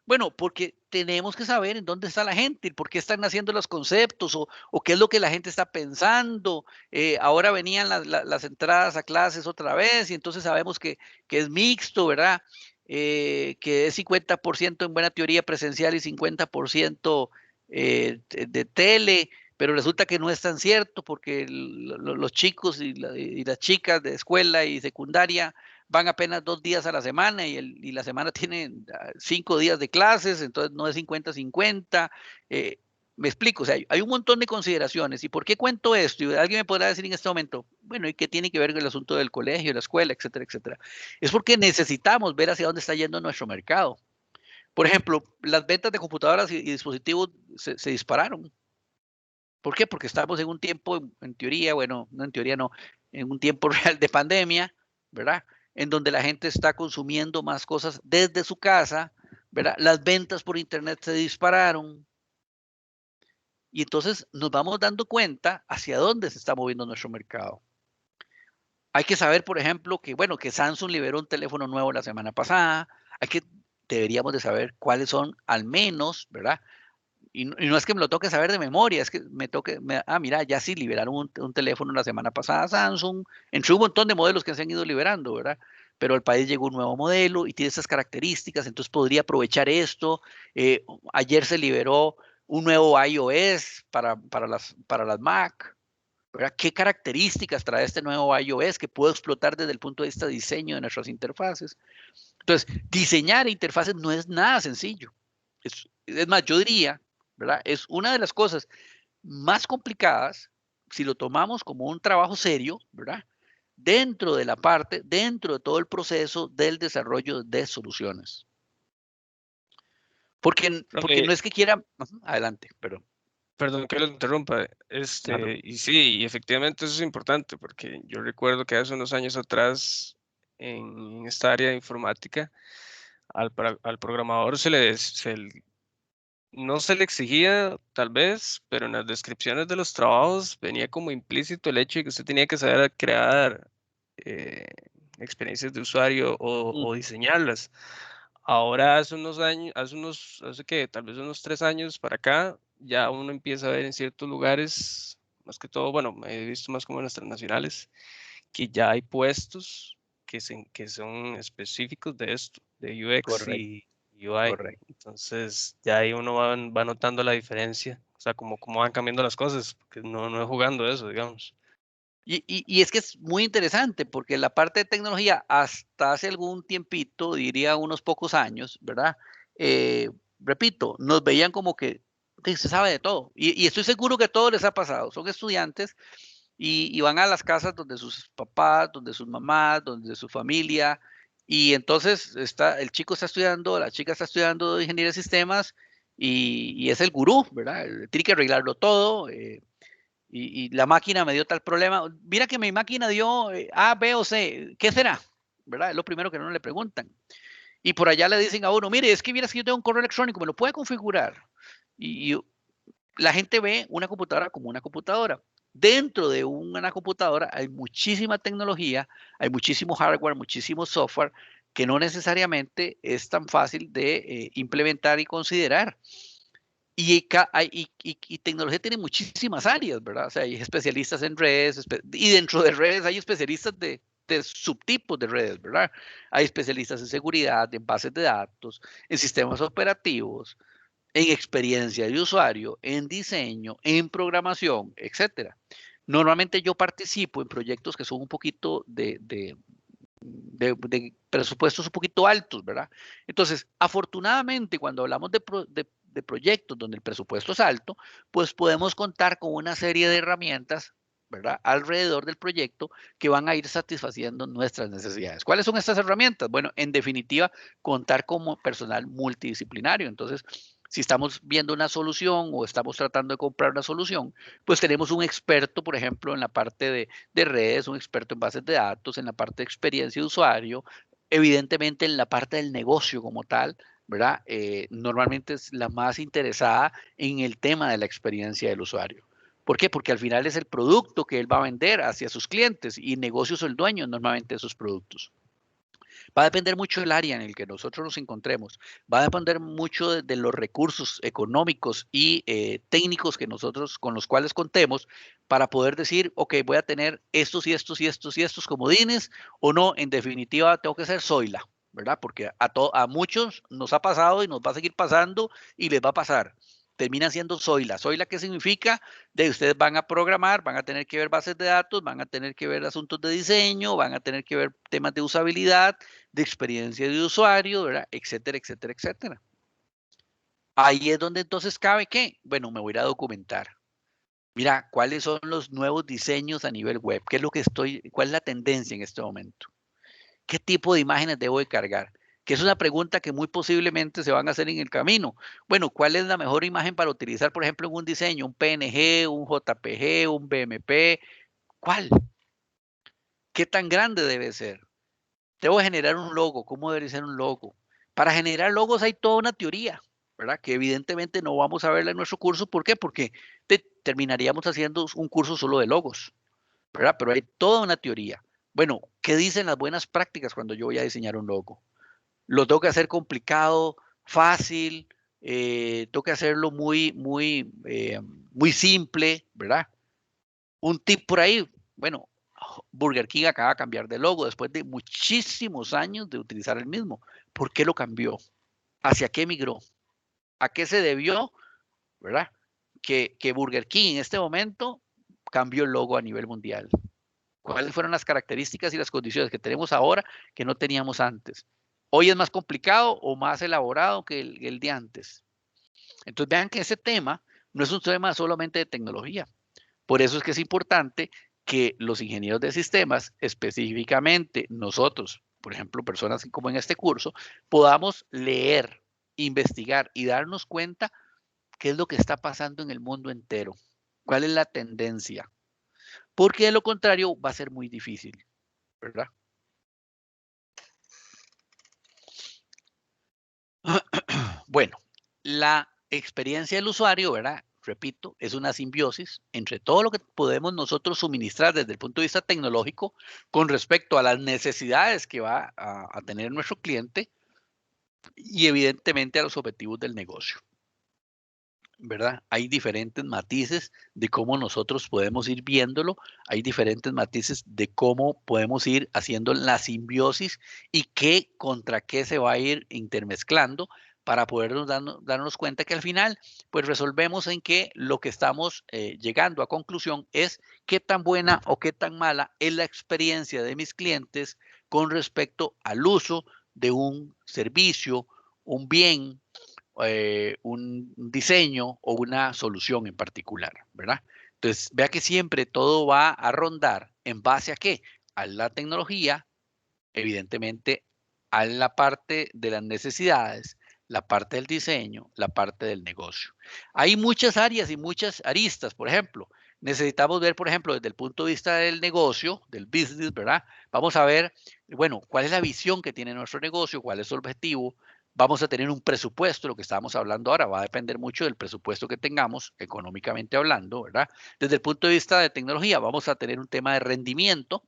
Bueno, porque tenemos que saber en dónde está la gente, por qué están naciendo los conceptos o qué es lo que la gente está pensando. Ahora venían las entradas a clases otra vez y entonces sabemos que es mixto, ¿verdad? Que es 50% en buena teoría presencial y 50% de tele. pero resulta que no es tan cierto porque los chicos y las chicas de escuela y secundaria van apenas 2 días a la semana y la semana tiene 5 días de clases, entonces no es 50-50. Me explico, o sea, hay un montón de consideraciones. ¿Y por qué cuento esto? Y alguien me podrá decir en este momento, bueno, ¿y qué tiene que ver con el asunto del colegio, la escuela, etcétera, etcétera? Es porque necesitamos ver hacia dónde está yendo nuestro mercado. Por ejemplo, las ventas de computadoras y dispositivos se dispararon. ¿Por qué? Porque estamos en un tiempo, en teoría, bueno, no en teoría no, en un tiempo real de pandemia, ¿verdad? En donde la gente está consumiendo más cosas desde su casa, ¿verdad? Las ventas por internet se dispararon. Y entonces nos vamos dando cuenta hacia dónde se está moviendo nuestro mercado. Hay que saber, por ejemplo, que, bueno, que Samsung liberó un teléfono nuevo la semana pasada. Deberíamos de saber cuáles son, al menos, ¿verdad? Y no es que me lo toque saber de memoria, es que mira, ya sí liberaron un teléfono la semana pasada Samsung, entre un montón de modelos que se han ido liberando, ¿verdad? Pero al país llegó un nuevo modelo y tiene esas características, entonces podría aprovechar esto. Ayer se liberó un nuevo iOS para las Mac, ¿verdad? ¿Qué características trae este nuevo iOS que puedo explotar desde el punto de vista de diseño de nuestras interfaces? Entonces, diseñar interfaces no es nada sencillo. Es más, yo diría, ¿verdad? Es una de las cosas más complicadas si lo tomamos como un trabajo serio, ¿verdad? Dentro de todo el proceso del desarrollo de soluciones. Porque no es que quiera, adelante, perdón. Perdón que lo interrumpa, Claro. y sí, y efectivamente eso es importante, porque yo recuerdo que hace unos años atrás, en esta área de informática, al programador no se le exigía tal vez, pero en las descripciones de los trabajos venía como implícito el hecho de que usted tenía que saber crear eh, experiencias de usuario o diseñarlas. Ahora hace unos años, hace que tal vez unos 3 años para acá, ya uno empieza a ver en ciertos lugares, más que todo, bueno, he visto más como en las transnacionales, que ya hay puestos que son específicos de esto, de UX Correcto, y UI. correcto. Entonces ya ahí uno va notando la diferencia, o sea, cómo van cambiando las cosas, porque no es jugando eso, digamos. Y es que es muy interesante porque la parte de tecnología hasta hace algún tiempito, diría unos pocos años, ¿verdad? Repito, nos veían como que se sabe de todo. Y estoy seguro que a todos les ha pasado. Son estudiantes y van a las casas donde sus papás, donde sus mamás, donde su familia. Y entonces el chico está estudiando, la chica está estudiando ingeniería de sistemas y es el gurú, ¿verdad? Tiene que arreglarlo todo. Y la máquina me dio tal problema. Mira que mi máquina dio A, B o C. ¿Qué será? ¿Verdad? Es lo primero que no le preguntan. Y por allá le dicen a uno, mire, es que vieras que yo tengo un correo electrónico, ¿me lo puede configurar? Y la gente ve una computadora como una computadora. Dentro de una computadora hay muchísima tecnología, hay muchísimo hardware, muchísimo software que no necesariamente es tan fácil de implementar y considerar. Y tecnología tiene muchísimas áreas, ¿verdad? O sea, hay especialistas en redes, y dentro de redes hay especialistas de subtipos de redes, ¿verdad? Hay especialistas en seguridad, en bases de datos, en sistemas operativos, en experiencia de usuario, en diseño, en programación, etcétera. Normalmente yo participo en proyectos que son un poquito de presupuestos un poquito altos, ¿verdad? Entonces, afortunadamente, cuando hablamos de proyectos donde el presupuesto es alto, pues podemos contar con una serie de herramientas, ¿verdad? Alrededor del proyecto que van a ir satisfaciendo nuestras necesidades. ¿Cuáles son estas herramientas? Bueno, en definitiva, contar como personal multidisciplinario. Entonces, si estamos viendo una solución o estamos tratando de comprar una solución, pues tenemos un experto, por ejemplo, en la parte de redes, un experto en bases de datos, en la parte de experiencia de usuario, evidentemente en la parte del negocio como tal, ¿verdad? Normalmente es la más interesada en el tema de la experiencia del usuario. ¿Por qué? Porque al final es el producto que él va a vender hacia sus clientes y negocio es el dueño normalmente de esos productos. Va a depender mucho del área en el que nosotros nos encontremos. Va a depender mucho de los recursos económicos y técnicos con los cuales contemos para poder decir, ok, voy a tener estos y estos y estos y estos comodines o no, en definitiva tengo que ser Zoila, ¿verdad? Porque a muchos nos ha pasado y nos va a seguir pasando y les va a pasar. termina siendo Zoila. Zoila, ¿qué significa? De ustedes van a programar, van a tener que ver bases de datos, van a tener que ver asuntos de diseño, van a tener que ver temas de usabilidad, de experiencia de usuario, ¿verdad? Etcétera, etcétera, etcétera. Ahí es donde entonces cabe ¿qué? Bueno, me voy a ir a documentar. Mira, ¿cuáles son los nuevos diseños a nivel web? ¿Qué es lo que cuál es la tendencia en este momento? ¿Qué tipo de imágenes debo de cargar? Que es una pregunta que muy posiblemente se van a hacer en el camino. Bueno, ¿cuál es la mejor imagen para utilizar, por ejemplo, en un diseño? ¿Un PNG, un JPG, un BMP? ¿Cuál? ¿Qué tan grande debe ser? Debo generar un logo. ¿Cómo debe ser un logo? Para generar logos hay toda una teoría, ¿verdad? Que evidentemente no vamos a verla en nuestro curso. ¿Por qué? Porque terminaríamos haciendo un curso solo de logos, ¿verdad? Pero hay toda una teoría. Bueno, ¿qué dicen las buenas prácticas cuando yo voy a diseñar un logo? Lo tengo que hacer complicado, fácil, tengo que hacerlo muy simple, ¿verdad? Un tip por ahí, bueno, Burger King acaba de cambiar de logo después de muchísimos años de utilizar el mismo. ¿Por qué lo cambió? ¿Hacia qué migró? ¿A qué se debió? ¿Verdad? Que Burger King en este momento cambió el logo a nivel mundial. ¿Cuáles fueron las características y las condiciones que tenemos ahora que no teníamos antes? Hoy es más complicado o más elaborado que el de antes. Entonces vean que ese tema no es un tema solamente de tecnología. Por eso es que es importante que los ingenieros de sistemas, específicamente nosotros, por ejemplo, personas como en este curso, podamos leer, investigar y darnos cuenta qué es lo que está pasando en el mundo entero, cuál es la tendencia, porque de lo contrario va a ser muy difícil, ¿verdad? Bueno, la experiencia del usuario, ¿verdad? Repito, es una simbiosis entre todo lo que podemos nosotros suministrar desde el punto de vista tecnológico con respecto a las necesidades que va a tener nuestro cliente y evidentemente a los objetivos del negocio, ¿verdad? Hay diferentes matices de cómo nosotros podemos ir viéndolo, hay diferentes matices de cómo podemos ir haciendo la simbiosis y qué contra qué se va a ir intermezclando para podernos darnos cuenta que al final, pues resolvemos en que lo que estamos llegando a conclusión es qué tan buena o qué tan mala es la experiencia de mis clientes con respecto al uso de un servicio, un bien, un diseño o una solución en particular, ¿verdad? Entonces, vea que siempre todo va a rondar en base a qué? A la tecnología, evidentemente, a la parte de las necesidades, la parte del diseño, la parte del negocio. Hay muchas áreas y muchas aristas, por ejemplo. Necesitamos ver, por ejemplo, desde el punto de vista del negocio, del business, ¿verdad? Vamos a ver, bueno, cuál es la visión que tiene nuestro negocio, cuál es su objetivo. Vamos a tener un presupuesto, lo que estábamos hablando ahora, va a depender mucho del presupuesto que tengamos, económicamente hablando, ¿verdad? Desde el punto de vista de tecnología, vamos a tener un tema de rendimiento.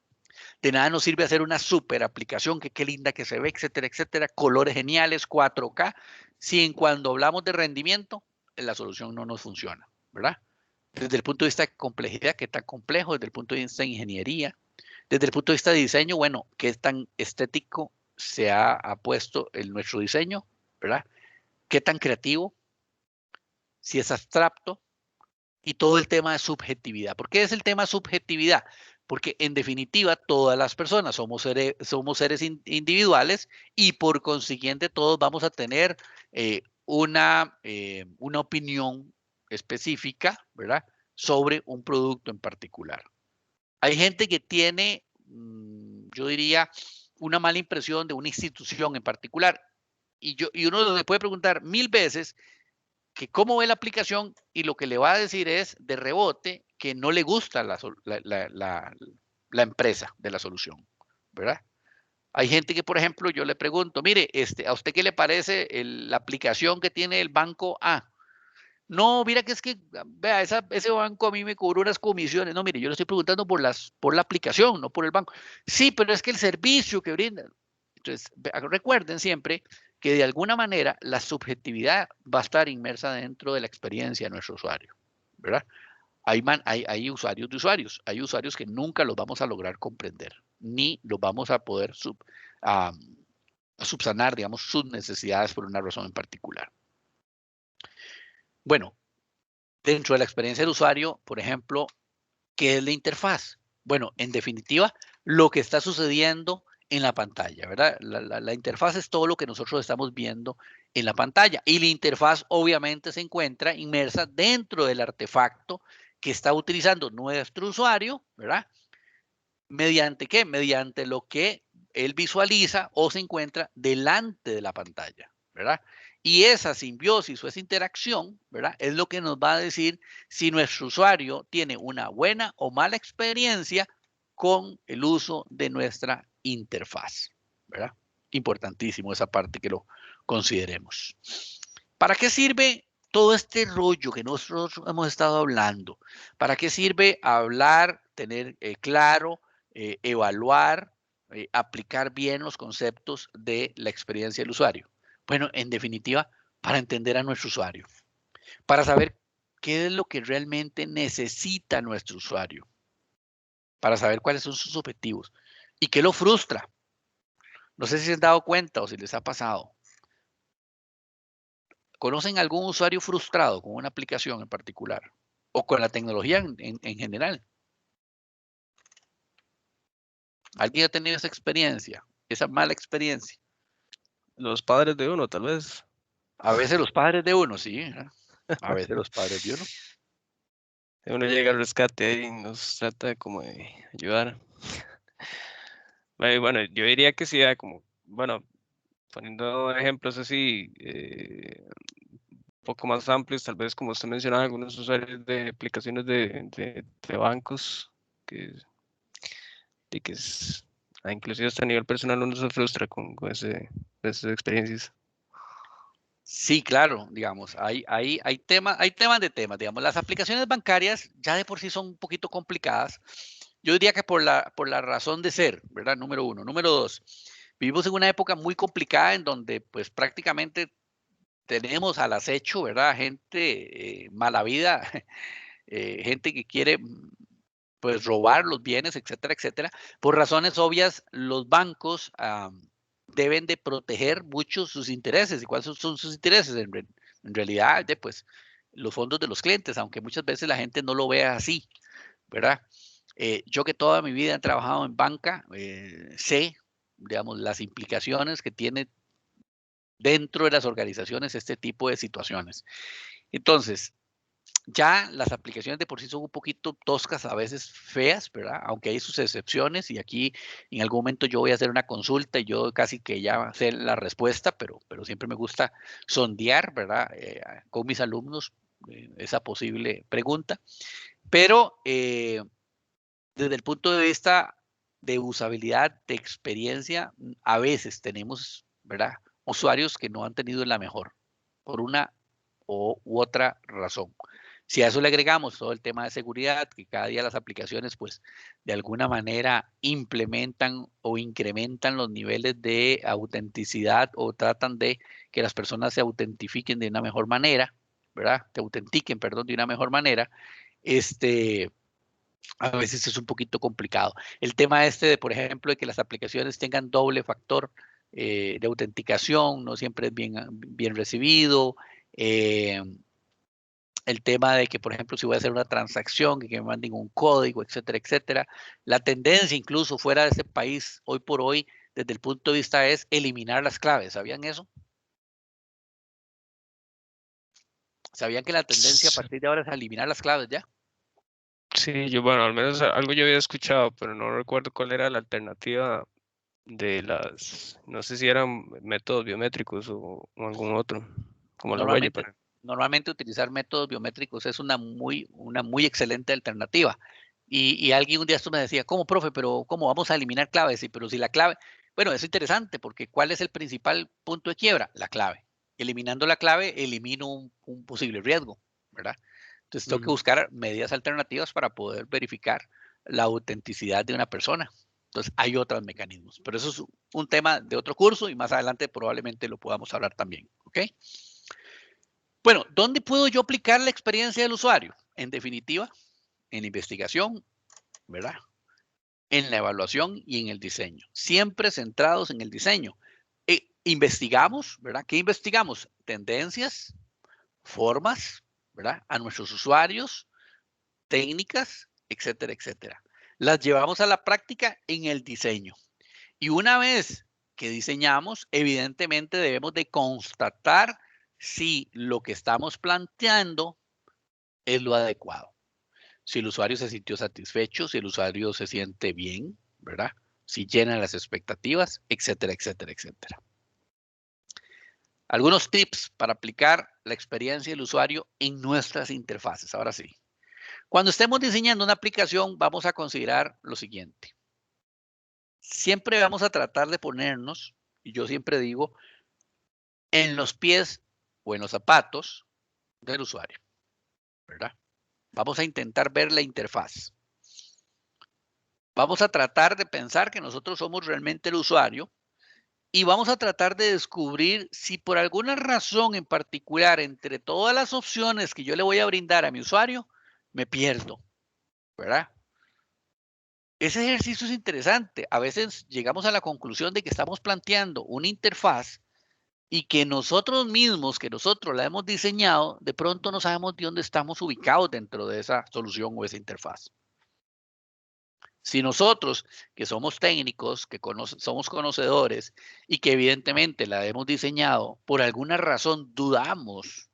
De nada nos sirve hacer una super aplicación, que qué linda que se ve, etcétera, etcétera, colores geniales, 4K, si en cuando hablamos de rendimiento, la solución no nos funciona, ¿verdad? Desde el punto de vista de complejidad, qué tan complejo, desde el punto de vista de ingeniería, desde el punto de vista de diseño, bueno, qué tan estético se ha puesto en nuestro diseño, ¿verdad? Qué tan creativo, si es abstracto, y todo el tema de subjetividad. ¿Por qué es el tema de subjetividad? Porque en definitiva todas las personas somos seres individuales y por consiguiente todos vamos a tener una opinión específica, ¿verdad? Sobre un producto en particular. Hay gente que tiene, yo diría, una mala impresión de una institución en particular. Y uno le puede preguntar 1000 veces que cómo ve la aplicación y lo que le va a decir es de rebote que no le gusta la empresa de la solución, ¿verdad? Hay gente que, por ejemplo, yo le pregunto, mire, ¿a usted qué le parece la aplicación que tiene el banco A? No, mira que es que, vea, ese banco a mí me cobró unas comisiones. No, mire, yo le estoy preguntando por la aplicación, no por el banco. Sí, pero es que el servicio que brindan. Entonces, recuerden siempre que de alguna manera la subjetividad va a estar inmersa dentro de la experiencia de nuestro usuario, ¿verdad? Hay usuarios de usuarios, hay usuarios que nunca los vamos a lograr comprender, ni los vamos a poder subsanar, digamos, sus necesidades por una razón en particular. Bueno, dentro de la experiencia del usuario, por ejemplo, ¿qué es la interfaz? Bueno, en definitiva, lo que está sucediendo en la pantalla, ¿verdad? La interfaz es todo lo que nosotros estamos viendo en la pantalla. Y la interfaz obviamente se encuentra inmersa dentro del artefacto que está utilizando nuestro usuario, ¿verdad? ¿Mediante qué? Mediante lo que él visualiza o se encuentra delante de la pantalla, ¿verdad? Y esa simbiosis o esa interacción, ¿verdad? Es lo que nos va a decir si nuestro usuario tiene una buena o mala experiencia con el uso de nuestra interfaz, ¿verdad? Importantísimo esa parte que lo consideremos. ¿Para qué sirve todo este rollo que nosotros hemos estado hablando? ¿Para qué sirve hablar, tener claro, evaluar, aplicar bien los conceptos de la experiencia del usuario? Bueno, en definitiva, para entender a nuestro usuario, para saber qué es lo que realmente necesita nuestro usuario, para saber cuáles son sus objetivos y qué lo frustra. No sé si se han dado cuenta o si les ha pasado. ¿Conocen algún usuario frustrado con una aplicación en particular o con la tecnología en general? ¿Alguien ha tenido esa experiencia, esa mala experiencia? Los padres de uno, tal vez. A veces los padres de uno, sí. A veces los padres de uno. Uno llega al rescate y nos trata de como de ayudar. Bueno, yo diría que sí, como, bueno, poniendo ejemplos así, un poco más amplios, tal vez como usted mencionaba, algunos usuarios de aplicaciones de bancos, que es, inclusive hasta a nivel personal uno se frustra con esas experiencias. Sí, claro, digamos, hay temas de temas, digamos, las aplicaciones bancarias ya de por sí son un poquito complicadas. Yo diría que por la razón de ser, ¿verdad? Número uno. Número dos, vivimos en una época muy complicada en donde pues prácticamente tenemos al acecho, ¿verdad? Gente mala vida, gente que quiere pues robar los bienes, etcétera, etcétera. Por razones obvias, los bancos deben de proteger mucho sus intereses. ¿Y cuáles son sus intereses? En realidad, pues los fondos de los clientes, aunque muchas veces la gente no lo vea así, ¿verdad? Yo que toda mi vida he trabajado en banca, sé, digamos, las implicaciones que tiene dentro de las organizaciones este tipo de situaciones. Entonces, ya las aplicaciones de por sí son un poquito toscas, a veces feas, ¿verdad? Aunque hay sus excepciones y aquí en algún momento yo voy a hacer una consulta y yo casi que ya sé la respuesta, pero siempre me gusta sondear, ¿verdad? Con mis alumnos esa posible pregunta. Pero desde el punto de vista de usabilidad, de experiencia, a veces tenemos, ¿verdad? Usuarios que no han tenido la mejor por una u otra razón. Si a eso le agregamos todo el tema de seguridad, que cada día las aplicaciones, pues, de alguna manera implementan o incrementan los niveles de autenticidad o tratan de que las personas se autentifiquen de una mejor manera, ¿verdad? Se autentiquen, perdón, de una mejor manera, a veces es un poquito complicado. El tema de, por ejemplo, de que las aplicaciones tengan doble factor de autenticación, no siempre es bien recibido. El tema de que, por ejemplo, si voy a hacer una transacción, que me manden un código, etcétera, etcétera. La tendencia incluso fuera de este país, hoy por hoy, desde el punto de vista es eliminar las claves. ¿Sabían eso? ¿Sabían que la tendencia a partir de ahora es eliminar las claves ya? Sí, yo, bueno, al menos algo yo había escuchado, pero no recuerdo cuál era la alternativa de no sé si eran métodos biométricos o algún otro, como la huella. Normalmente utilizar métodos biométricos es una muy excelente alternativa. Y alguien un día esto me decía, ¿cómo, profe? Pero ¿cómo vamos a eliminar claves? Sí, pero si la clave, bueno, es interesante porque ¿cuál es el principal punto de quiebra? La clave. Eliminando la clave, elimino un posible riesgo, ¿verdad? Entonces tengo que buscar medidas alternativas para poder verificar la autenticidad de una persona. Entonces hay otros mecanismos, pero eso es un tema de otro curso y más adelante probablemente lo podamos hablar también, ¿ok? Bueno, ¿dónde puedo yo aplicar la experiencia del usuario? En definitiva, en la investigación, ¿verdad? En la evaluación y en el diseño. Siempre centrados en el diseño. Investigamos, ¿verdad? ¿Qué investigamos? Tendencias, formas, ¿verdad? A nuestros usuarios, técnicas, etcétera, etcétera. Las llevamos a la práctica en el diseño. Y una vez que diseñamos, evidentemente debemos de constatar si lo que estamos planteando es lo adecuado. Si el usuario se sintió satisfecho, si el usuario se siente bien, ¿verdad? Si llena las expectativas, etcétera, etcétera, etcétera. Algunos tips para aplicar la experiencia del usuario en nuestras interfaces. Ahora sí. Cuando estemos diseñando una aplicación, vamos a considerar lo siguiente. Siempre vamos a tratar de ponernos, y yo siempre digo, en los pies o en los zapatos del usuario, ¿verdad? Vamos a intentar ver la interfaz. Vamos a tratar de pensar que nosotros somos realmente el usuario y vamos a tratar de descubrir si por alguna razón en particular entre todas las opciones que yo le voy a brindar a mi usuario, me pierdo, ¿verdad? Ese ejercicio es interesante. A veces llegamos a la conclusión de que estamos planteando una interfaz y que nosotros mismos, que nosotros la hemos diseñado, de pronto no sabemos de dónde estamos ubicados dentro de esa solución o esa interfaz. Si nosotros, que somos técnicos, que somos conocedores y que evidentemente la hemos diseñado, por alguna razón dudamos,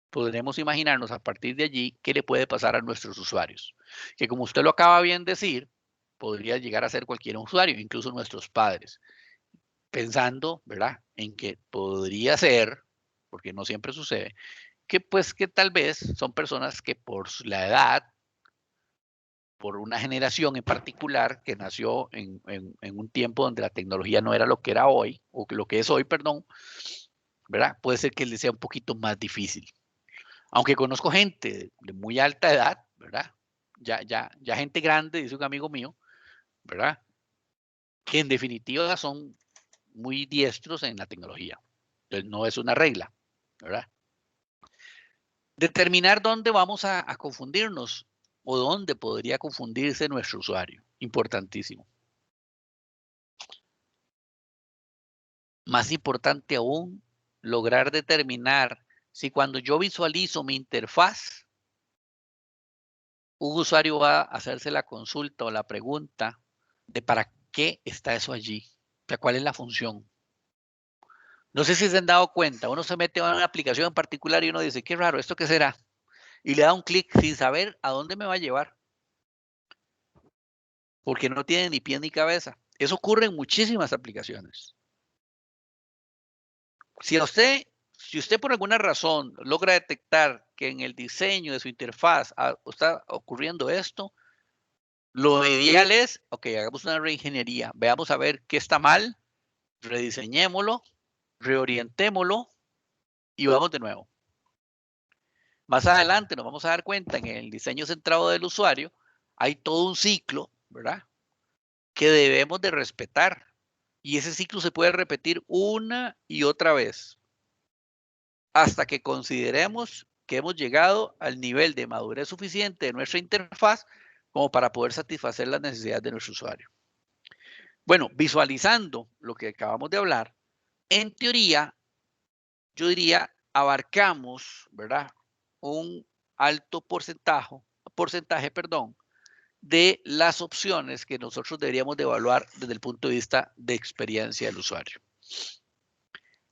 podremos imaginarnos a partir de allí qué le puede pasar a nuestros usuarios. Que como usted lo acaba bien de decir, podría llegar a ser cualquier usuario, incluso nuestros padres. Pensando, ¿verdad?, en que podría ser, porque no siempre sucede, que pues que tal vez son personas que por la edad, por una generación en particular que nació en un tiempo donde la tecnología no era lo que era hoy, o lo que es hoy, perdón, ¿verdad? Puede ser que les sea un poquito más difícil. Aunque conozco gente de muy alta edad, ¿verdad? Ya gente grande, dice un amigo mío, ¿verdad? Que en definitiva son muy diestros en la tecnología. Entonces no es una regla, ¿verdad? Determinar dónde vamos a confundirnos o dónde podría confundirse nuestro usuario. Importantísimo. Más importante aún, lograr determinar si cuando yo visualizo mi interfaz, un usuario va a hacerse la consulta o la pregunta de para qué está eso allí, o sea, cuál es la función. No sé si se han dado cuenta, uno se mete a una aplicación en particular y uno dice, qué raro, ¿esto qué será? Y le da un clic sin saber a dónde me va a llevar, porque no tiene ni pie ni cabeza. Eso ocurre en muchísimas aplicaciones. Si usted por alguna razón logra detectar que en el diseño de su interfaz está ocurriendo esto, lo ideal es, ok, hagamos una reingeniería, veamos a ver qué está mal, rediseñémoslo, reorientémoslo y vamos de nuevo. Más adelante nos vamos a dar cuenta que en el diseño centrado del usuario hay todo un ciclo, ¿verdad?, que debemos de respetar. Y ese ciclo se puede repetir una y otra vez hasta que consideremos que hemos llegado al nivel de madurez suficiente de nuestra interfaz como para poder satisfacer las necesidades de nuestro usuario. Bueno, visualizando lo que acabamos de hablar, en teoría, yo diría, abarcamos, ¿verdad?, un alto porcentaje, de las opciones que nosotros deberíamos de evaluar desde el punto de vista de experiencia del usuario.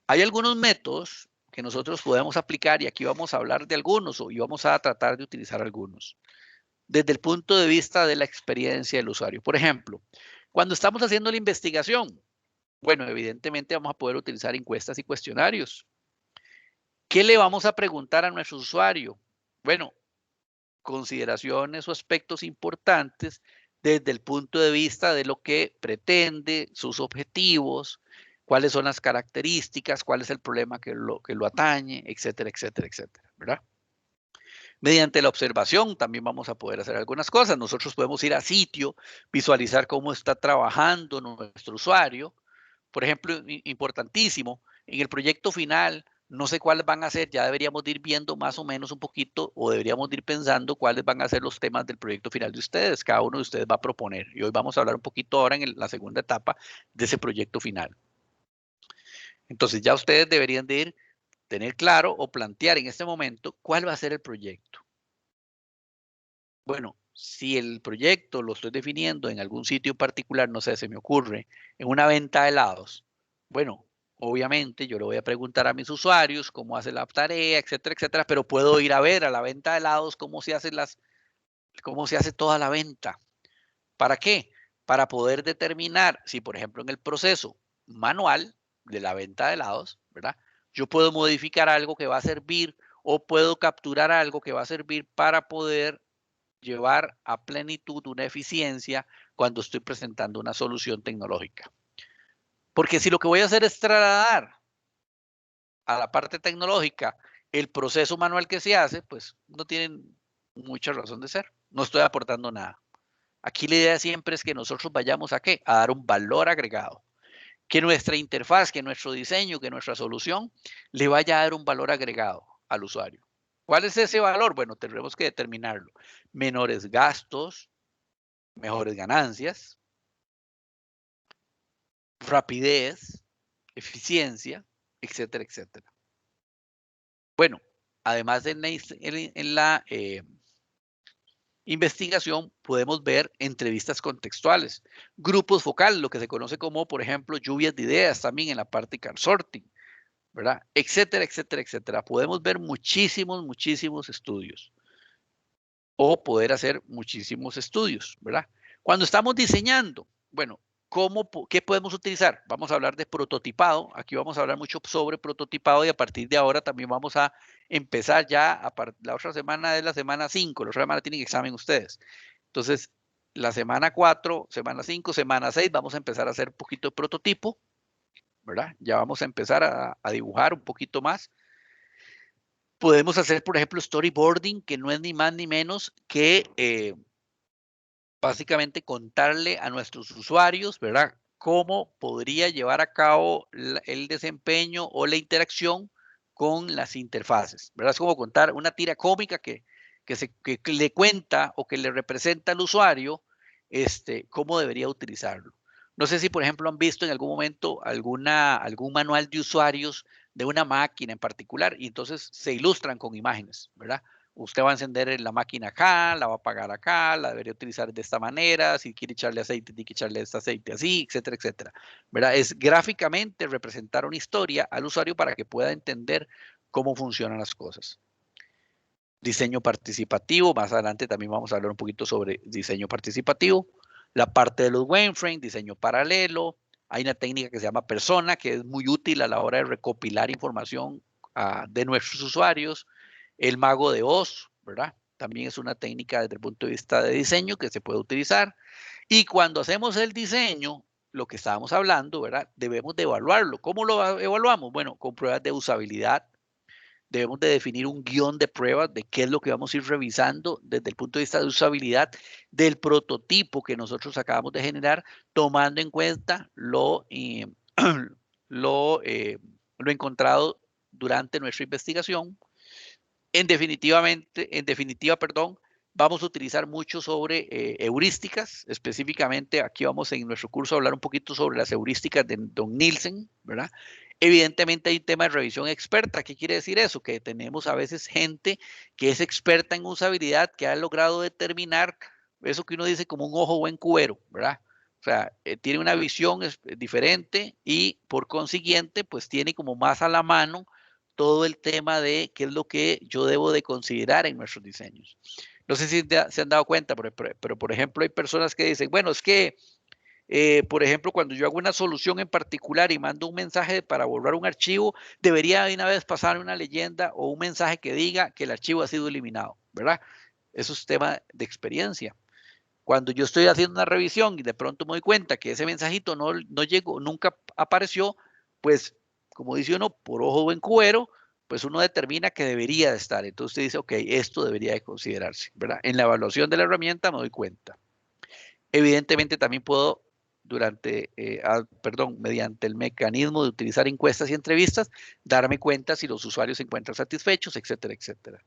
Hay algunos métodos que nosotros podemos aplicar y aquí vamos a hablar de algunos y vamos a tratar de utilizar algunos desde el punto de vista de la experiencia del usuario. Por ejemplo, cuando estamos haciendo la investigación, bueno, evidentemente vamos a poder utilizar encuestas y cuestionarios. ¿Qué le vamos a preguntar a nuestro usuario? Bueno, consideraciones o aspectos importantes desde el punto de vista de lo que pretende, sus objetivos, cuáles son las características, cuál es el problema que lo atañe, etcétera, etcétera, etcétera, ¿verdad? Mediante la observación también vamos a poder hacer algunas cosas. Nosotros podemos ir a sitio, visualizar cómo está trabajando nuestro usuario. Por ejemplo, importantísimo, en el proyecto final, no sé cuáles van a ser, ya deberíamos ir viendo más o menos un poquito o deberíamos ir pensando cuáles van a ser los temas del proyecto final de ustedes. Cada uno de ustedes va a proponer. Y hoy vamos a hablar un poquito ahora en la segunda etapa de ese proyecto final. Entonces ya ustedes deberían de ir tener claro o plantear en este momento cuál va a ser el proyecto. Bueno, si el proyecto lo estoy definiendo en algún sitio particular, no sé, se me ocurre, en una venta de helados, bueno, obviamente yo le voy a preguntar a mis usuarios cómo hace la tarea, etcétera, etcétera, pero puedo ir a ver a la venta de helados cómo se hace toda la venta. ¿Para qué? Para poder determinar si, por ejemplo, en el proceso manual de la venta de helados, ¿verdad? Yo puedo modificar algo que va a servir o puedo capturar algo que va a servir para poder llevar a plenitud una eficiencia cuando estoy presentando una solución tecnológica. Porque si lo que voy a hacer es trasladar a la parte tecnológica el proceso manual que se hace, pues no tienen mucha razón de ser. No estoy aportando nada. Aquí la idea siempre es que nosotros vayamos a ¿qué? A dar un valor agregado. Que nuestra interfaz, que nuestro diseño, que nuestra solución le vaya a dar un valor agregado al usuario. ¿Cuál es ese valor? Bueno, tendremos que determinarlo. Menores gastos, mejores ganancias, rapidez, eficiencia, etcétera, etcétera. Bueno, además en la investigación podemos ver entrevistas contextuales, grupos focal, lo que se conoce como, por ejemplo, lluvias de ideas también en la parte card sorting, ¿verdad? Etcétera, etcétera, etcétera. Podemos ver muchísimos estudios o poder hacer muchísimos estudios, ¿verdad? Cuando estamos diseñando, bueno, ¿qué podemos utilizar? Vamos a hablar de prototipado. Aquí vamos a hablar mucho sobre prototipado y a partir de ahora también vamos a empezar ya, la otra semana es la semana 5, la otra semana tienen examen ustedes. Entonces, la semana 4, semana 5, semana 6, vamos a empezar a hacer un poquito de prototipo, ¿verdad? Ya vamos a empezar a dibujar un poquito más. Podemos hacer, por ejemplo, storyboarding, que no es ni más ni menos que básicamente contarle a nuestros usuarios, ¿verdad? Cómo podría llevar a cabo el desempeño o la interacción con las interfaces, ¿verdad? Es como contar una tira cómica que le cuenta o que le representa al usuario cómo debería utilizarlo. No sé si, por ejemplo, han visto en algún momento algún manual de usuarios de una máquina en particular y entonces se ilustran con imágenes, ¿verdad? Usted va a encender la máquina acá, la va a apagar acá, la debería utilizar de esta manera, si quiere echarle aceite, tiene que echarle este aceite así, etcétera, etcétera. ¿Verdad? Es gráficamente representar una historia al usuario para que pueda entender cómo funcionan las cosas. Diseño participativo, más adelante también vamos a hablar un poquito sobre diseño participativo. La parte de los Wireframe, diseño paralelo. Hay una técnica que se llama persona, que es muy útil a la hora de recopilar información de nuestros usuarios. El mago de Oz, ¿verdad? También es una técnica desde el punto de vista de diseño que se puede utilizar. Y cuando hacemos el diseño, lo que estábamos hablando, ¿verdad? Debemos de evaluarlo. ¿Cómo lo evaluamos? Bueno, con pruebas de usabilidad. Debemos de definir un guión de pruebas de qué es lo que vamos a ir revisando desde el punto de vista de usabilidad del prototipo que nosotros acabamos de generar, tomando en cuenta lo encontrado durante nuestra investigación. En definitiva, perdón, vamos a utilizar mucho sobre heurísticas. Específicamente, aquí vamos en nuestro curso a hablar un poquito sobre las heurísticas de Don Nielsen, ¿verdad? Evidentemente hay un tema de revisión experta. ¿Qué quiere decir eso? Que tenemos a veces gente que es experta en usabilidad, que ha logrado determinar eso que uno dice como un ojo buen cubero, ¿verdad? O sea, tiene una visión diferente y por consiguiente, pues tiene como más a la mano todo el tema de qué es lo que yo debo de considerar en nuestros diseños. No sé si se han dado cuenta, pero por ejemplo hay personas que dicen, bueno, es que, por ejemplo, cuando yo hago una solución en particular y mando un mensaje para borrar un archivo, debería de una vez pasar una leyenda o un mensaje que diga que el archivo ha sido eliminado, ¿verdad? Eso es tema de experiencia. Cuando yo estoy haciendo una revisión y de pronto me doy cuenta que ese mensajito no llegó, nunca apareció, pues como dice uno, por ojo buen cubero, pues uno determina que debería de estar. Entonces usted dice, ok, esto debería de considerarse, ¿verdad? En la evaluación de la herramienta me doy cuenta. Evidentemente también puedo mediante el mecanismo de utilizar encuestas y entrevistas, darme cuenta si los usuarios se encuentran satisfechos, etcétera, etcétera.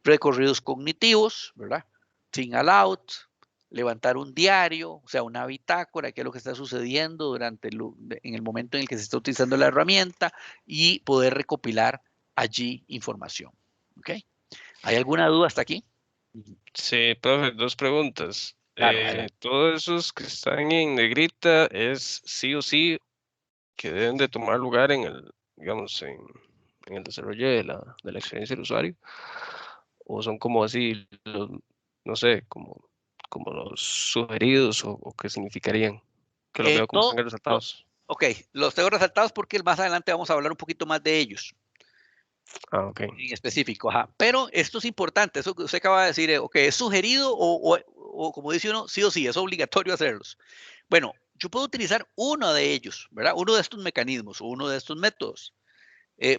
Recorridos cognitivos, ¿verdad? Single out, levantar un diario, o sea, una bitácora, qué es lo que está sucediendo en el momento en el que se está utilizando la herramienta y poder recopilar allí información. ¿Ok? ¿Hay alguna duda hasta aquí? Sí, profe, dos preguntas. Claro, adelante. Todos esos que están en negrita es sí o sí que deben de tomar lugar en el, digamos, en el desarrollo de la experiencia del usuario, o son como así, no sé, como los sugeridos o qué significarían, que los veo como Todo, están resaltados. ok, los tengo resaltados porque más adelante vamos a hablar un poquito más de ellos. Ah, ok. En específico, ajá. Pero esto es importante, eso que usted acaba de decir, ok, ¿es sugerido o como dice uno, sí o sí, es obligatorio hacerlos? Bueno, yo puedo utilizar uno de ellos, ¿verdad? Uno de estos mecanismos, uno de estos métodos.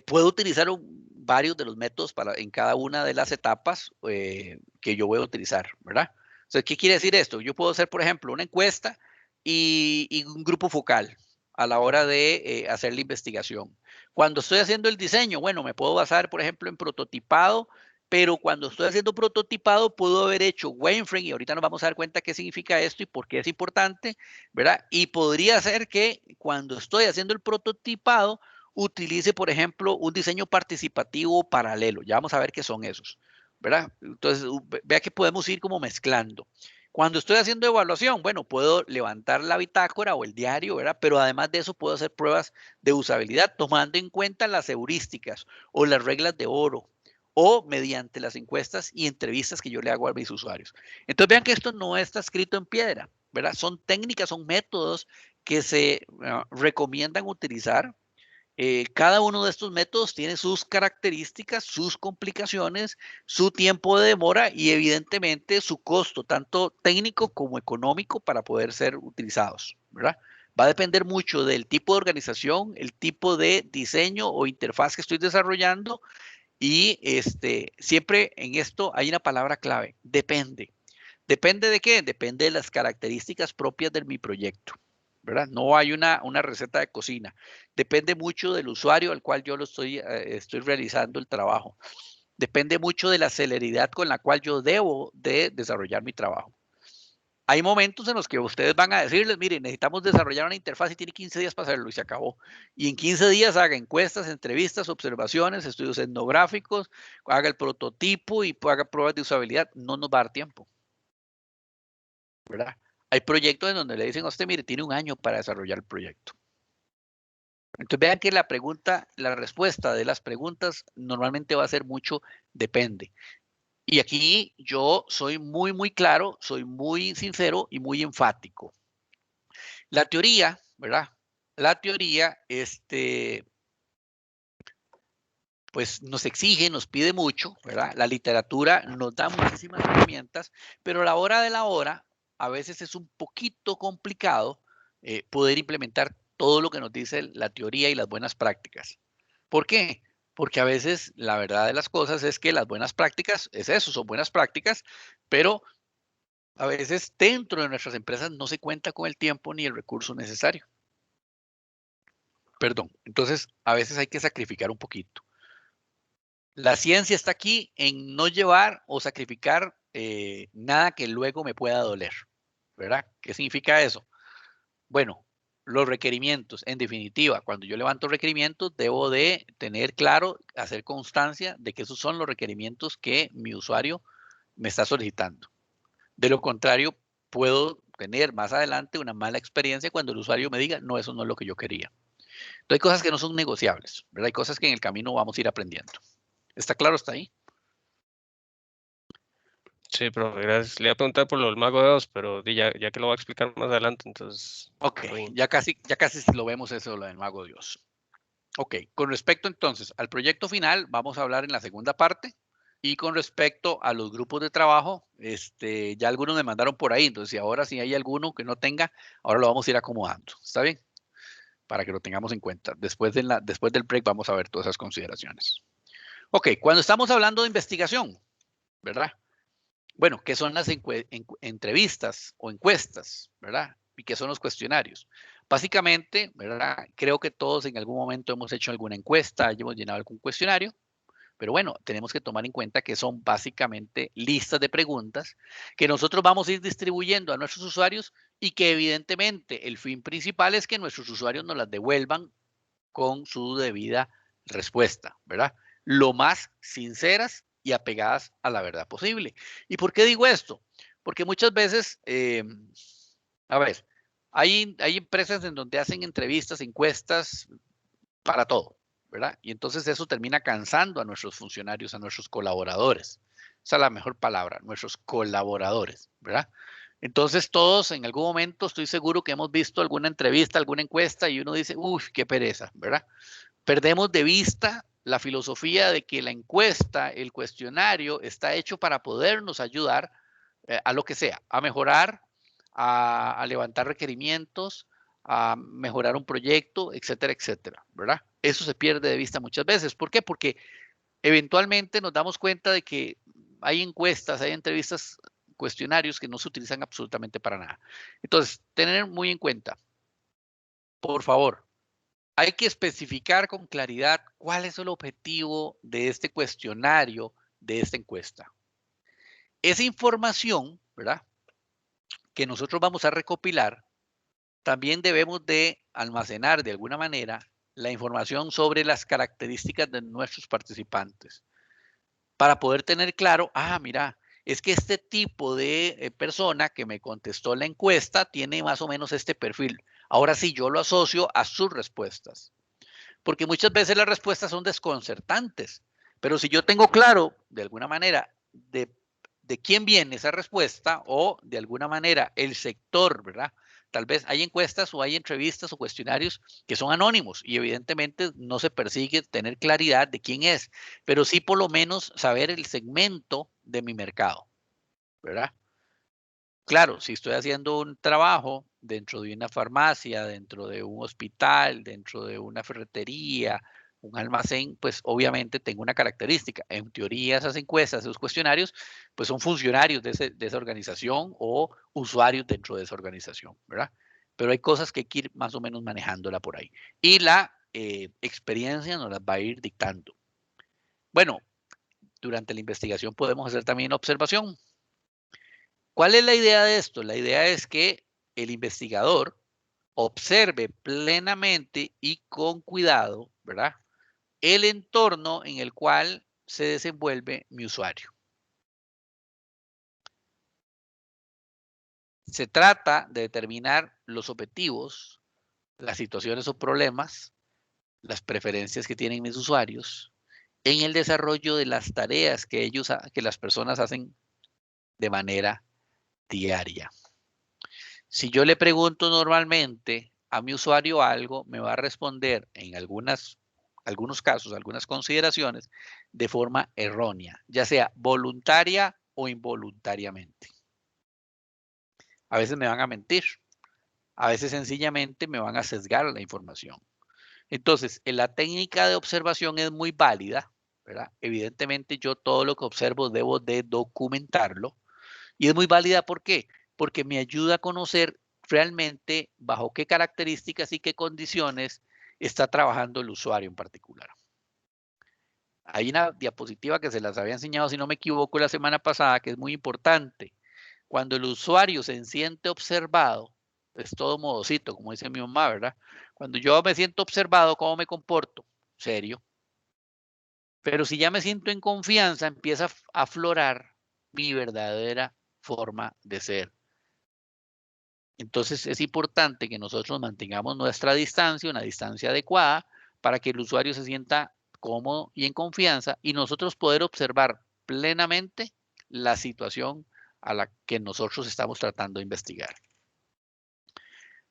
Puedo utilizar varios de los métodos en cada una de las etapas que yo voy a utilizar, ¿verdad? O sea, ¿qué quiere decir esto? Yo puedo hacer, por ejemplo, una encuesta y un grupo focal a la hora de hacer la investigación. Cuando estoy haciendo el diseño, bueno, me puedo basar, por ejemplo, en prototipado, pero cuando estoy haciendo prototipado puedo haber hecho wireframe y ahorita nos vamos a dar cuenta qué significa esto y por qué es importante, ¿verdad? Y podría ser que cuando estoy haciendo el prototipado utilice, por ejemplo, un diseño participativo paralelo. Ya vamos a ver qué son esos, ¿verdad? Entonces, vea que podemos ir como mezclando. Cuando estoy haciendo evaluación, bueno, puedo levantar la bitácora o el diario, ¿verdad? Pero además de eso puedo hacer pruebas de usabilidad tomando en cuenta las heurísticas o las reglas de oro o mediante las encuestas y entrevistas que yo le hago a mis usuarios. Entonces vean que esto no está escrito en piedra, ¿verdad? Son técnicas, son métodos que se recomiendan utilizar. Cada uno de estos métodos tiene sus características, sus complicaciones, su tiempo de demora y evidentemente su costo, tanto técnico como económico, para poder ser utilizados, ¿verdad? Va a depender mucho del tipo de organización, el tipo de diseño o interfaz que estoy desarrollando y siempre en esto hay una palabra clave, depende. ¿Depende de qué? Depende de las características propias de mi proyecto, ¿verdad? No hay una receta de cocina. Depende mucho del usuario al cual yo estoy realizando el trabajo. Depende mucho de la celeridad con la cual yo debo de desarrollar mi trabajo. Hay momentos en los que ustedes van a decirles, miren, necesitamos desarrollar una interfaz y tiene 15 días para hacerlo y se acabó. Y en 15 días haga encuestas, entrevistas, observaciones, estudios etnográficos, haga el prototipo y haga pruebas de usabilidad. No nos va a dar tiempo, ¿verdad? Hay proyectos en donde le dicen a usted, mire, tiene un año para desarrollar el proyecto. Entonces vean que la respuesta de las preguntas normalmente va a ser mucho depende. Y aquí yo soy muy, muy claro, soy muy sincero y muy enfático. La teoría, ¿verdad? La teoría, pues nos exige, nos pide mucho, ¿verdad? La literatura nos da muchísimas herramientas, pero a la hora de la hora, a veces es un poquito complicado poder implementar todo lo que nos dice la teoría y las buenas prácticas. ¿Por qué? Porque a veces la verdad de las cosas es que las buenas prácticas, es eso, son buenas prácticas, pero a veces dentro de nuestras empresas no se cuenta con el tiempo ni el recurso necesario. Perdón, entonces a veces hay que sacrificar un poquito. La ciencia está aquí en no llevar o sacrificar nada que luego me pueda doler, ¿verdad? ¿Qué significa eso? Bueno, los requerimientos, en definitiva, cuando yo levanto requerimientos, debo de tener claro, hacer constancia de que esos son los requerimientos que mi usuario me está solicitando. De lo contrario, puedo tener más adelante una mala experiencia cuando el usuario me diga, no, eso no es lo que yo quería. Entonces, hay cosas que no son negociables, ¿verdad? Hay cosas que en el camino vamos a ir aprendiendo. ¿Está claro hasta ahí? Sí, profe, gracias. Le iba a preguntar por lo del Mago de Oz, pero ya que lo va a explicar más adelante, entonces. Ok, ya casi lo vemos eso, lo del Mago de Dios. Ok, con respecto entonces al proyecto final, vamos a hablar en la segunda parte. Y con respecto a los grupos de trabajo, ya algunos me mandaron por ahí, entonces ahora si hay alguno que no tenga, ahora lo vamos a ir acomodando. ¿Está bien? Para que lo tengamos en cuenta. Después del break vamos a ver todas esas consideraciones. Ok, cuando estamos hablando de investigación, ¿verdad? Bueno, ¿qué son las entrevistas o encuestas, verdad? ¿Y qué son los cuestionarios? Básicamente, ¿verdad? Creo que todos en algún momento hemos hecho alguna encuesta, hemos llenado algún cuestionario, pero bueno, tenemos que tomar en cuenta que son básicamente listas de preguntas que nosotros vamos a ir distribuyendo a nuestros usuarios y que evidentemente el fin principal es que nuestros usuarios nos las devuelvan con su debida respuesta, ¿verdad? lo más sinceras y apegadas a la verdad posible. ¿Y por qué digo esto? Porque muchas veces, a ver, hay empresas en donde hacen entrevistas, encuestas para todo, ¿verdad? Y entonces eso termina cansando a nuestros funcionarios, a nuestros colaboradores. Esa es la mejor palabra, nuestros colaboradores, ¿verdad? Entonces todos en algún momento estoy seguro que hemos visto alguna entrevista, alguna encuesta y uno dice, uff, qué pereza, ¿verdad? Perdemos de vista la filosofía de que la encuesta, el cuestionario está hecho para podernos ayudar a lo que sea, a mejorar, a levantar requerimientos, a mejorar un proyecto, etcétera, etcétera, ¿verdad? Eso se pierde de vista muchas veces. ¿Por qué? Porque eventualmente nos damos cuenta de que hay encuestas, hay entrevistas, cuestionarios que no se utilizan absolutamente para nada. Entonces, tener muy en cuenta, por favor, hay que especificar con claridad cuál es el objetivo de este cuestionario, de esta encuesta. Esa información, ¿verdad?, que nosotros vamos a recopilar, también debemos de almacenar de alguna manera la información sobre las características de nuestros participantes para poder tener claro, mira, es que este tipo de persona que me contestó la encuesta tiene más o menos este perfil. Ahora sí, yo lo asocio a sus respuestas. Porque muchas veces las respuestas son desconcertantes. Pero si yo tengo claro, de alguna manera, de quién viene esa respuesta o de alguna manera el sector, ¿verdad? Tal vez hay encuestas o hay entrevistas o cuestionarios que son anónimos y evidentemente no se persigue tener claridad de quién es, pero sí por lo menos saber el segmento de mi mercado, ¿verdad? Claro, si estoy haciendo un trabajo dentro de una farmacia, dentro de un hospital, dentro de una ferretería, un almacén, pues obviamente tengo una característica. En teoría, esas encuestas, esos cuestionarios, pues son funcionarios de esa organización o usuarios dentro de esa organización, ¿verdad? Pero hay cosas que hay que ir más o menos manejándola por ahí. Y la experiencia nos las va a ir dictando. Bueno, durante la investigación podemos hacer también observación. ¿Cuál es la idea de esto? La idea es que el investigador observe plenamente y con cuidado, ¿verdad?, el entorno en el cual se desenvuelve mi usuario. Se trata de determinar los objetivos, las situaciones o problemas, las preferencias que tienen mis usuarios en el desarrollo de las tareas que las personas hacen de manera diaria. Si yo le pregunto normalmente a mi usuario algo, me va a responder en algunos casos, algunas consideraciones, de forma errónea, ya sea voluntaria o involuntariamente. A veces me van a mentir, a veces sencillamente me van a sesgar la información. Entonces, la técnica de observación es muy válida, ¿verdad? Evidentemente yo todo lo que observo debo de documentarlo. Y es muy válida, ¿por qué? Porque me ayuda a conocer realmente bajo qué características y qué condiciones está trabajando el usuario en particular. Hay una diapositiva que se las había enseñado, si no me equivoco, la semana pasada, que es muy importante. Cuando el usuario se siente observado, es todo modosito, como dice mi mamá, ¿verdad? Cuando yo me siento observado, ¿cómo me comporto? Serio. Pero si ya me siento en confianza, empieza a aflorar mi verdadera forma de ser. Entonces es importante que nosotros mantengamos nuestra distancia, una distancia adecuada, para que el usuario se sienta cómodo y en confianza y nosotros poder observar plenamente la situación a la que nosotros estamos tratando de investigar.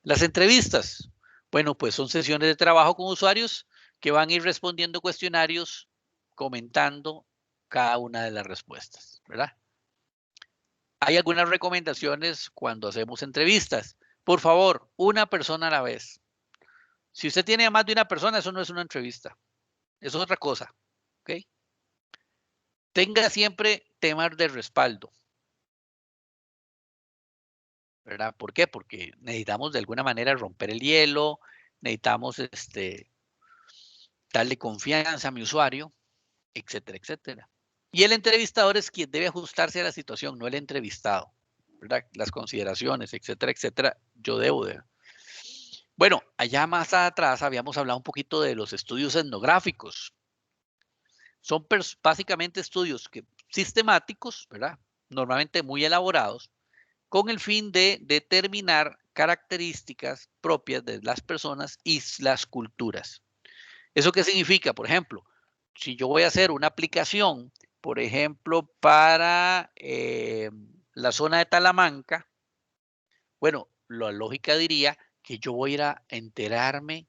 Las entrevistas, bueno, pues son sesiones de trabajo con usuarios que van a ir respondiendo cuestionarios, comentando cada una de las respuestas, ¿verdad? Hay algunas recomendaciones cuando hacemos entrevistas. Por favor, una persona a la vez. Si usted tiene a más de una persona, eso no es una entrevista. Eso es otra cosa. ¿Ok? Tenga siempre temas de respaldo. ¿Verdad? ¿Por qué? Porque necesitamos de alguna manera romper el hielo, necesitamos darle confianza a mi usuario, etcétera, etcétera. Y el entrevistador es quien debe ajustarse a la situación, no el entrevistado. ¿Verdad? Las consideraciones, etcétera, etcétera, yo debo de. Bueno, allá más atrás habíamos hablado un poquito de los estudios etnográficos. Son básicamente estudios sistemáticos, ¿verdad? Normalmente muy elaborados, con el fin de determinar características propias de las personas y las culturas. ¿Eso qué significa? Por ejemplo, si yo voy a hacer una aplicación, por ejemplo, para la zona de Talamanca, bueno, la lógica diría que yo voy a ir a enterarme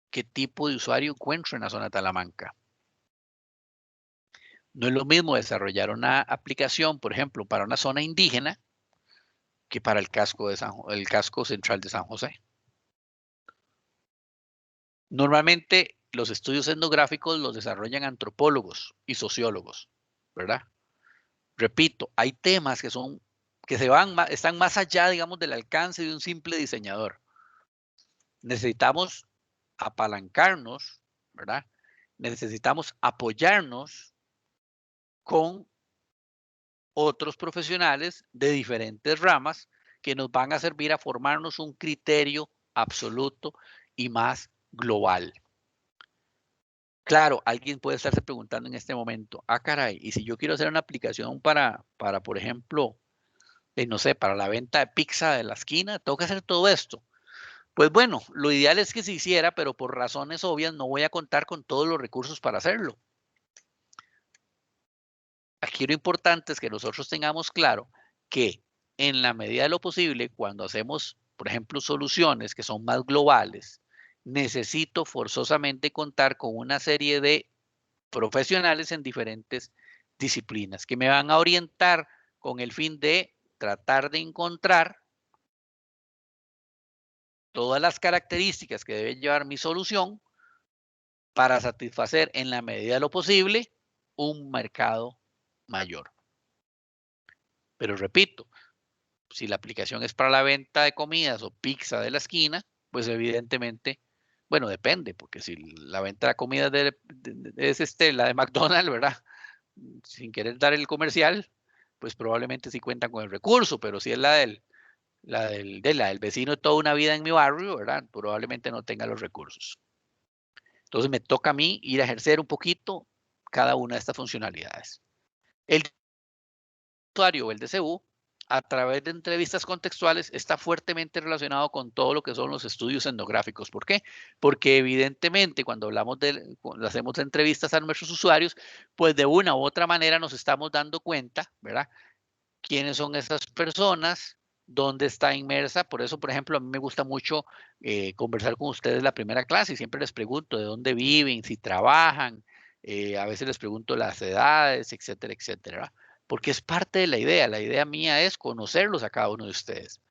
qué tipo de usuario encuentro en la zona de Talamanca. No es lo mismo desarrollar una aplicación, por ejemplo, para una zona indígena que para el casco central de San José. Normalmente los estudios etnográficos los desarrollan antropólogos y sociólogos, ¿verdad? Repito, hay temas están más allá, digamos, del alcance de un simple diseñador. Necesitamos apalancarnos, ¿verdad? Necesitamos apoyarnos con otros profesionales de diferentes ramas que nos van a servir a formarnos un criterio absoluto y más global. Claro, alguien puede estarse preguntando en este momento, caray, y si yo quiero hacer una aplicación para por ejemplo, no sé, para la venta de pizza de la esquina, tengo que hacer todo esto. Pues bueno, lo ideal es que se hiciera, pero por razones obvias no voy a contar con todos los recursos para hacerlo. Aquí lo importante es que nosotros tengamos claro que en la medida de lo posible, cuando hacemos, por ejemplo, soluciones que son más globales, necesito forzosamente contar con una serie de profesionales en diferentes disciplinas que me van a orientar con el fin de tratar de encontrar todas las características que debe llevar mi solución para satisfacer en la medida de lo posible un mercado mayor. Pero repito, si la aplicación es para la venta de comidas o pizza de la esquina, pues evidentemente, bueno, depende, porque si la venta de comidas es la de McDonald's, ¿verdad? Sin querer dar el comercial, pues probablemente sí cuentan con el recurso, pero si es la del vecino de toda una vida en mi barrio, ¿verdad? Probablemente no tenga los recursos. Entonces me toca a mí ir a ejercer un poquito cada una de estas funcionalidades. El usuario o el DCU, a través de entrevistas contextuales, está fuertemente relacionado con todo lo que son los estudios etnográficos. ¿Por qué? Porque evidentemente cuando cuando hacemos entrevistas a nuestros usuarios, pues de una u otra manera nos estamos dando cuenta, ¿verdad? ¿Quiénes son esas personas? ¿Dónde está inmersa? Por eso, por ejemplo, a mí me gusta mucho conversar con ustedes la primera clase y siempre les pregunto de dónde viven, si trabajan, a veces les pregunto las edades, etcétera, etcétera, porque es parte de la idea. La idea mía es conocerlos a cada uno de ustedes.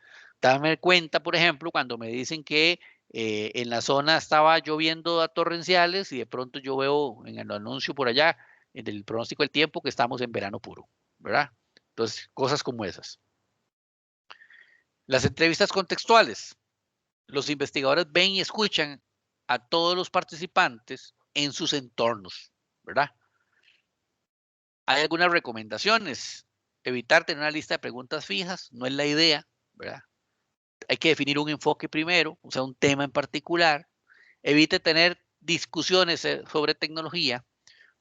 Dame cuenta, por ejemplo, cuando me dicen que en la zona estaba lloviendo a torrenciales y de pronto yo veo en el anuncio por allá, en el pronóstico del tiempo, que estamos en verano puro, ¿verdad? Entonces, cosas como esas. Las entrevistas contextuales. Los investigadores ven y escuchan a todos los participantes en sus entornos, ¿verdad? Hay algunas recomendaciones. Evitar tener una lista de preguntas fijas no es la idea, ¿verdad? Hay que definir un enfoque primero, o sea, un tema en particular. Evite tener discusiones sobre tecnología.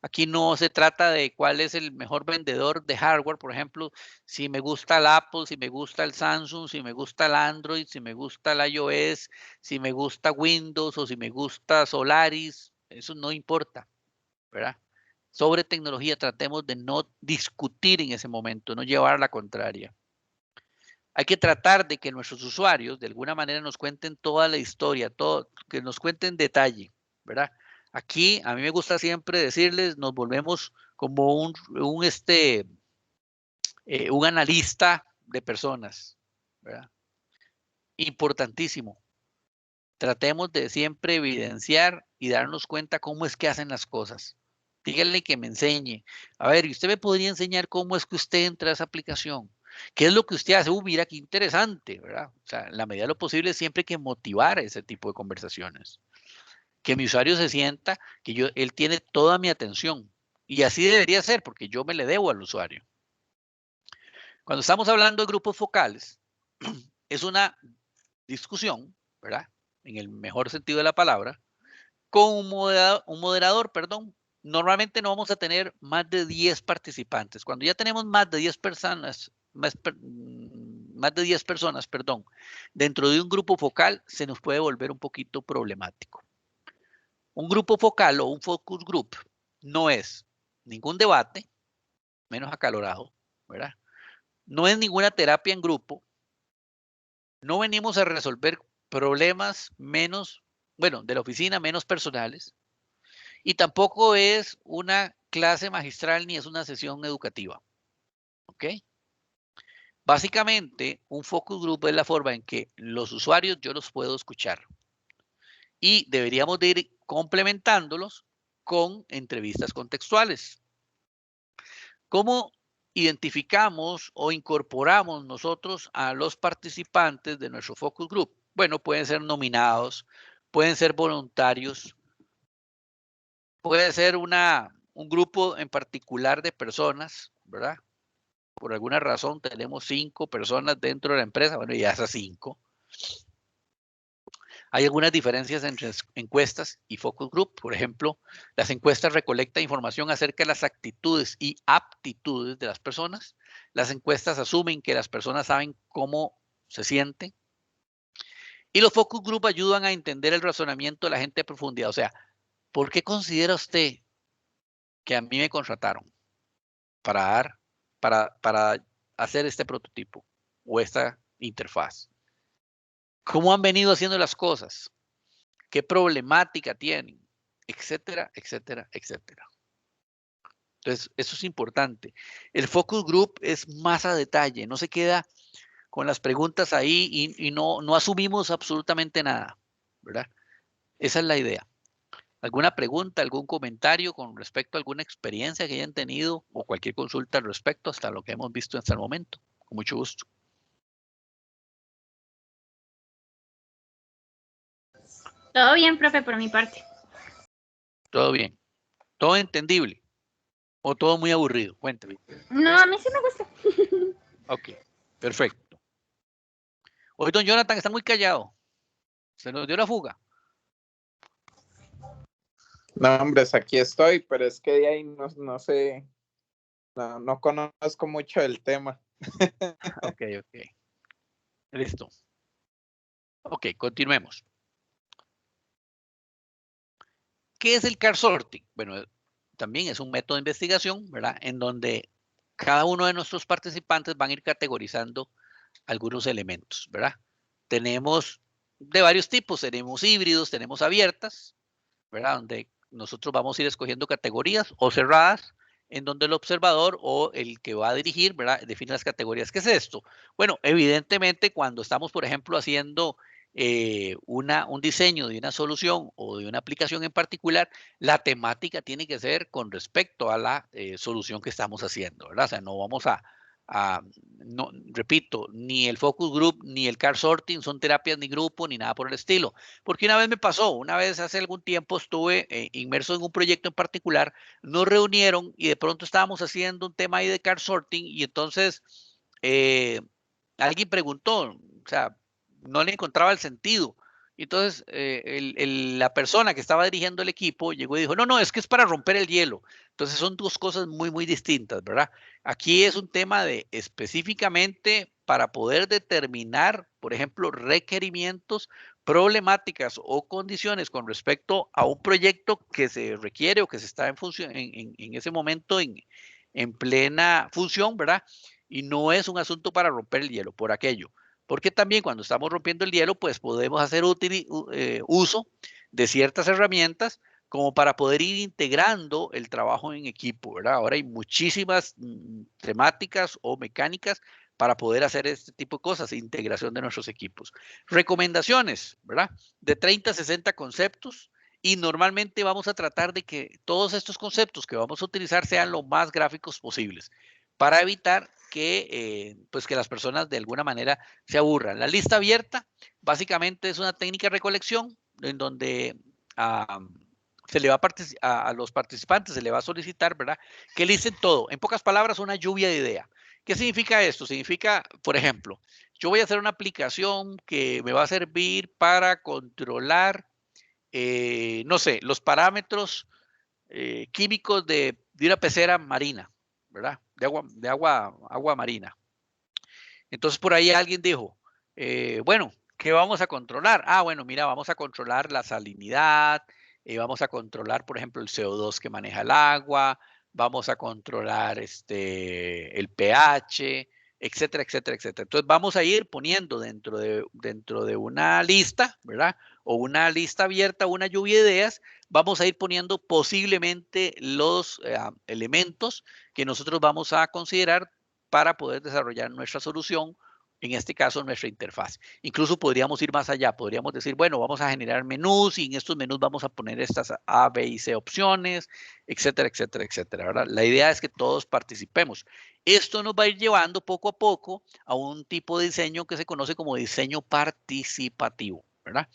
Aquí no se trata de cuál es el mejor vendedor de hardware, por ejemplo, si me gusta el Apple, si me gusta el Samsung, si me gusta el Android, si me gusta el iOS, si me gusta Windows o si me gusta Solaris, eso no importa, ¿verdad? Sobre tecnología tratemos de no discutir en ese momento, no llevar la contraria. Hay que tratar de que nuestros usuarios de alguna manera nos cuenten toda la historia, que nos cuenten detalle, ¿verdad? Aquí a mí me gusta siempre decirles, nos volvemos como un analista de personas, ¿verdad? Importantísimo. Tratemos de siempre evidenciar y darnos cuenta cómo es que hacen las cosas. Díganle que me enseñe. A ver, ¿y usted me podría enseñar cómo es que usted entra a esa aplicación? ¿Qué es lo que usted hace? Mira qué interesante, ¿verdad? O sea, en la medida de lo posible siempre hay que motivar ese tipo de conversaciones. Que mi usuario se sienta que él tiene toda mi atención. Y así debería ser, porque yo me le debo al usuario. Cuando estamos hablando de grupos focales, es una discusión, ¿verdad? En el mejor sentido de la palabra, con un moderador, perdón, normalmente no vamos a tener más de 10 participantes. Cuando ya tenemos más de 10 personas, más de 10 personas, perdón, dentro de un grupo focal, se nos puede volver un poquito problemático. Un grupo focal o un focus group no es ningún debate, menos acalorado, ¿verdad? No es ninguna terapia en grupo. No venimos a resolver problemas menos, bueno, de la oficina menos personales. Y tampoco es una clase magistral ni es una sesión educativa. ¿Ok? Básicamente, un focus group es la forma en que los usuarios yo los puedo escuchar. Y deberíamos de ir complementándolos con entrevistas contextuales. ¿Cómo identificamos o incorporamos nosotros a los participantes de nuestro focus group? Bueno, pueden ser nominados, pueden ser voluntarios, puede ser un grupo en particular de personas, ¿verdad? Por alguna razón tenemos 5 personas dentro de la empresa, bueno, ya esas 5. Hay algunas diferencias entre encuestas y focus group. Por ejemplo, las encuestas recolectan información acerca de las actitudes y aptitudes de las personas. Las encuestas asumen que las personas saben cómo se sienten. Y los focus group ayudan a entender el razonamiento de la gente a profundidad. O sea, ¿por qué considera usted que a mí me contrataron para hacer este prototipo o esta interfaz? ¿Cómo han venido haciendo las cosas? ¿Qué problemática tienen? Etcétera, etcétera, etcétera. Entonces, eso es importante. El focus group es más a detalle, no se queda con las preguntas ahí y no asumimos absolutamente nada, ¿verdad? Esa es la idea. ¿Alguna pregunta, algún comentario con respecto a alguna experiencia que hayan tenido o cualquier consulta al respecto hasta lo que hemos visto hasta el momento? Con mucho gusto. Todo bien, profe, por mi parte. Todo bien. Todo entendible. O todo muy aburrido. Cuéntame. No, a mí sí me gusta. Ok, perfecto. Hoy don Jonathan está muy callado. Se nos dio la fuga. No, hombres, aquí estoy, pero es que de ahí no sé, no conozco mucho el tema. Ok. Listo. Ok, continuemos. ¿Qué es el car sorting? Bueno, también es un método de investigación, ¿verdad? En donde cada uno de nuestros participantes van a ir categorizando algunos elementos, ¿verdad? Tenemos de varios tipos, tenemos híbridos, tenemos abiertas, ¿verdad? Donde nosotros vamos a ir escogiendo categorías o cerradas, en donde el observador o el que va a dirigir, ¿verdad? Define las categorías. ¿Qué es esto? Bueno, evidentemente cuando estamos, por ejemplo, haciendo un diseño de una solución o de una aplicación en particular, la temática tiene que ser con respecto a la solución que estamos haciendo, ¿verdad? O sea, no vamos no, repito, ni el focus group ni el car sorting son terapias ni grupo ni nada por el estilo. Porque una vez me pasó, una vez hace algún tiempo estuve inmerso en un proyecto en particular, nos reunieron y de pronto estábamos haciendo un tema ahí de car sorting y entonces alguien preguntó, o sea, no le encontraba el sentido. Entonces, la persona que estaba dirigiendo el equipo llegó y dijo, no, es que es para romper el hielo. Entonces, son dos cosas muy, muy distintas, ¿verdad? Aquí es un tema de específicamente para poder determinar, por ejemplo, requerimientos, problemáticas o condiciones con respecto a un proyecto que se requiere o que se está en función en ese momento en plena función, ¿verdad? Y no es un asunto para romper el hielo por aquello. Porque también cuando estamos rompiendo el hielo, pues podemos hacer uso de ciertas herramientas como para poder ir integrando el trabajo en equipo, ¿verdad? Ahora hay muchísimas temáticas o mecánicas para poder hacer este tipo de cosas, integración de nuestros equipos. Recomendaciones, ¿verdad? De 30 a 60 conceptos y normalmente vamos a tratar de que todos estos conceptos que vamos a utilizar sean lo más gráficos posibles para evitar pues que las personas de alguna manera se aburran. La lista abierta básicamente es una técnica de recolección en donde se le va a los participantes, se le va a solicitar, ¿verdad? Que listen todo. En pocas palabras, una lluvia de ideas. ¿Qué significa esto? Significa, por ejemplo, yo voy a hacer una aplicación que me va a servir para controlar, no sé, los parámetros químicos de una pecera marina, ¿verdad? De agua marina. Entonces por ahí alguien dijo, bueno, ¿qué vamos a controlar? Ah, bueno, mira, vamos a controlar la salinidad, vamos a controlar, por ejemplo, el CO2 que maneja el agua, vamos a controlar el pH, etcétera, etcétera, etcétera. Entonces vamos a ir poniendo dentro de una lista, ¿verdad? O una lista abierta, una lluvia de ideas, vamos a ir poniendo posiblemente los elementos que nosotros vamos a considerar para poder desarrollar nuestra solución, en este caso nuestra interfaz. Incluso podríamos ir más allá, podríamos decir, bueno, vamos a generar menús y en estos menús vamos a poner estas A, B y C opciones, etcétera, etcétera, etcétera, ¿verdad? La idea es que todos participemos. Esto nos va a ir llevando poco a poco a un tipo de diseño que se conoce como diseño participativo, ¿verdad?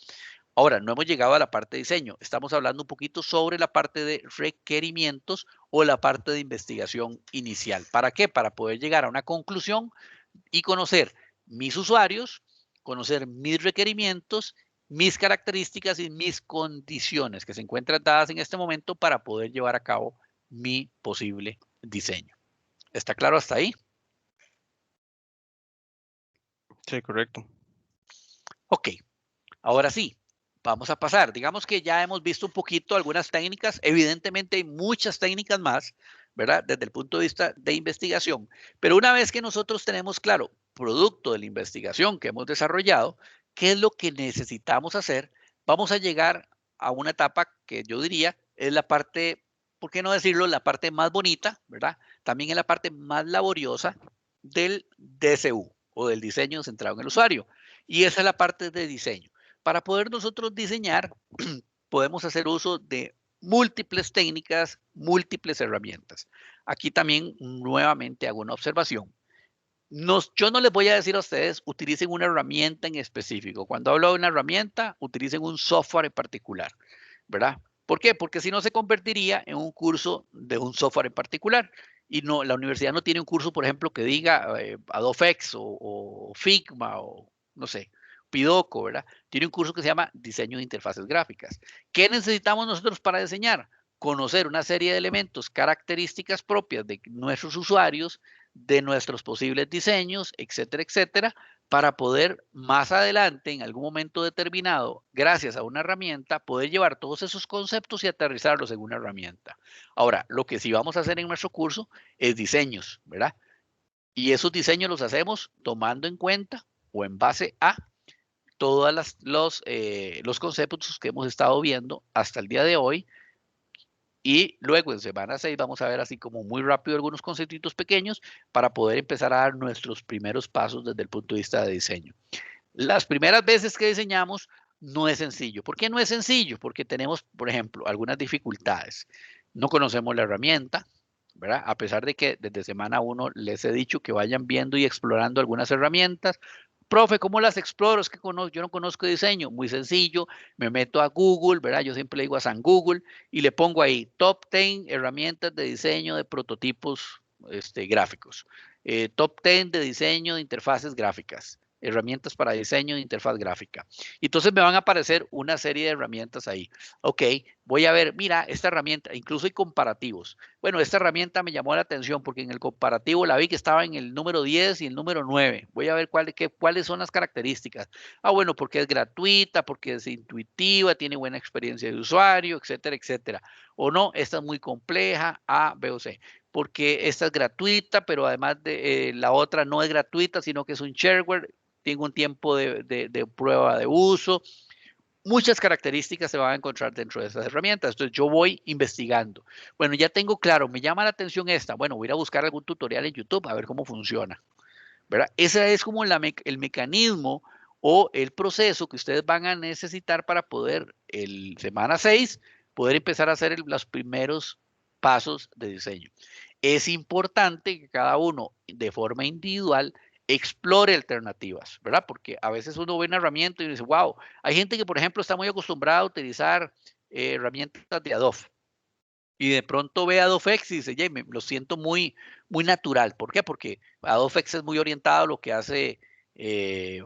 Ahora, no hemos llegado a la parte de diseño. Estamos hablando un poquito sobre la parte de requerimientos o la parte de investigación inicial. ¿Para qué? Para poder llegar a una conclusión y conocer mis usuarios, conocer mis requerimientos, mis características y mis condiciones que se encuentran dadas en este momento para poder llevar a cabo mi posible diseño. ¿Está claro hasta ahí? Sí, correcto. Ok, ahora sí. Vamos a pasar. Digamos que ya hemos visto un poquito algunas técnicas. Evidentemente hay muchas técnicas más, ¿verdad? Desde el punto de vista de investigación. Pero una vez que nosotros tenemos claro, producto de la investigación que hemos desarrollado, qué es lo que necesitamos hacer, vamos a llegar a una etapa que yo diría es la parte, ¿por qué no decirlo? La parte más bonita, ¿verdad? También es la parte más laboriosa del DCU o del diseño centrado en el usuario. Y esa es la parte de diseño. Para poder nosotros diseñar, podemos hacer uso de múltiples técnicas, múltiples herramientas. Aquí también nuevamente hago una observación. Yo no les voy a decir a ustedes, utilicen una herramienta en específico. Cuando hablo de una herramienta, utilicen un software en particular, ¿verdad? ¿Por qué? Porque si no se convertiría en un curso de un software en particular. Y no, la universidad no tiene un curso, por ejemplo, que diga Adobe X o Figma o no sé, Pidoco, ¿verdad? Tiene un curso que se llama Diseño de Interfaces Gráficas. ¿Qué necesitamos nosotros para diseñar? Conocer una serie de elementos, características propias de nuestros usuarios, de nuestros posibles diseños, etcétera, etcétera, para poder más adelante, en algún momento determinado, gracias a una herramienta, poder llevar todos esos conceptos y aterrizarlos en una herramienta. Ahora, lo que sí vamos a hacer en nuestro curso es diseños, ¿verdad? Y esos diseños los hacemos tomando en cuenta o en base a todos los conceptos que hemos estado viendo hasta el día de hoy. Y luego en semana 6 vamos a ver así como muy rápido algunos conceptitos pequeños para poder empezar a dar nuestros primeros pasos desde el punto de vista de diseño. Las primeras veces que diseñamos no es sencillo. ¿Por qué no es sencillo? Porque tenemos, por ejemplo, algunas dificultades. No conocemos la herramienta, ¿verdad? A pesar de que desde semana 1 les he dicho que vayan viendo y explorando algunas herramientas. Profe, ¿cómo las exploro? Es que yo no conozco diseño. Muy sencillo, me meto a Google, ¿verdad? Yo siempre le digo a San Google y le pongo ahí Top 10 herramientas de diseño de prototipos gráficos. Top 10 de diseño de interfaces gráficas. Herramientas para diseño de interfaz gráfica. Y entonces me van a aparecer una serie de herramientas ahí. Ok, voy a ver, mira, esta herramienta, incluso hay comparativos. Bueno, esta herramienta me llamó la atención porque en el comparativo la vi que estaba en el número 10 y el número 9. Voy a ver cuáles son las características. Ah, bueno, porque es gratuita, porque es intuitiva, tiene buena experiencia de usuario, etcétera, etcétera. O no, esta es muy compleja, A, B o C. Porque esta es gratuita, pero además de la otra no es gratuita, sino que es un shareware, tengo un tiempo de prueba de uso. Muchas características se van a encontrar dentro de estas herramientas. Entonces yo voy investigando. Bueno, ya tengo claro, me llama la atención esta. Bueno, voy a ir a buscar algún tutorial en YouTube a ver cómo funciona, ¿verdad? Ese es como el mecanismo o el proceso que ustedes van a necesitar para poder, el semana 6, poder empezar a hacer los primeros pasos de diseño. Es importante que cada uno de forma individual explore alternativas, ¿verdad? Porque a veces uno ve una herramienta y dice, wow, hay gente que, por ejemplo, está muy acostumbrada a utilizar herramientas de Adobe y de pronto ve Adobe X y dice, lo siento muy, muy natural. ¿Por qué? Porque Adobe X es muy orientado a lo que hace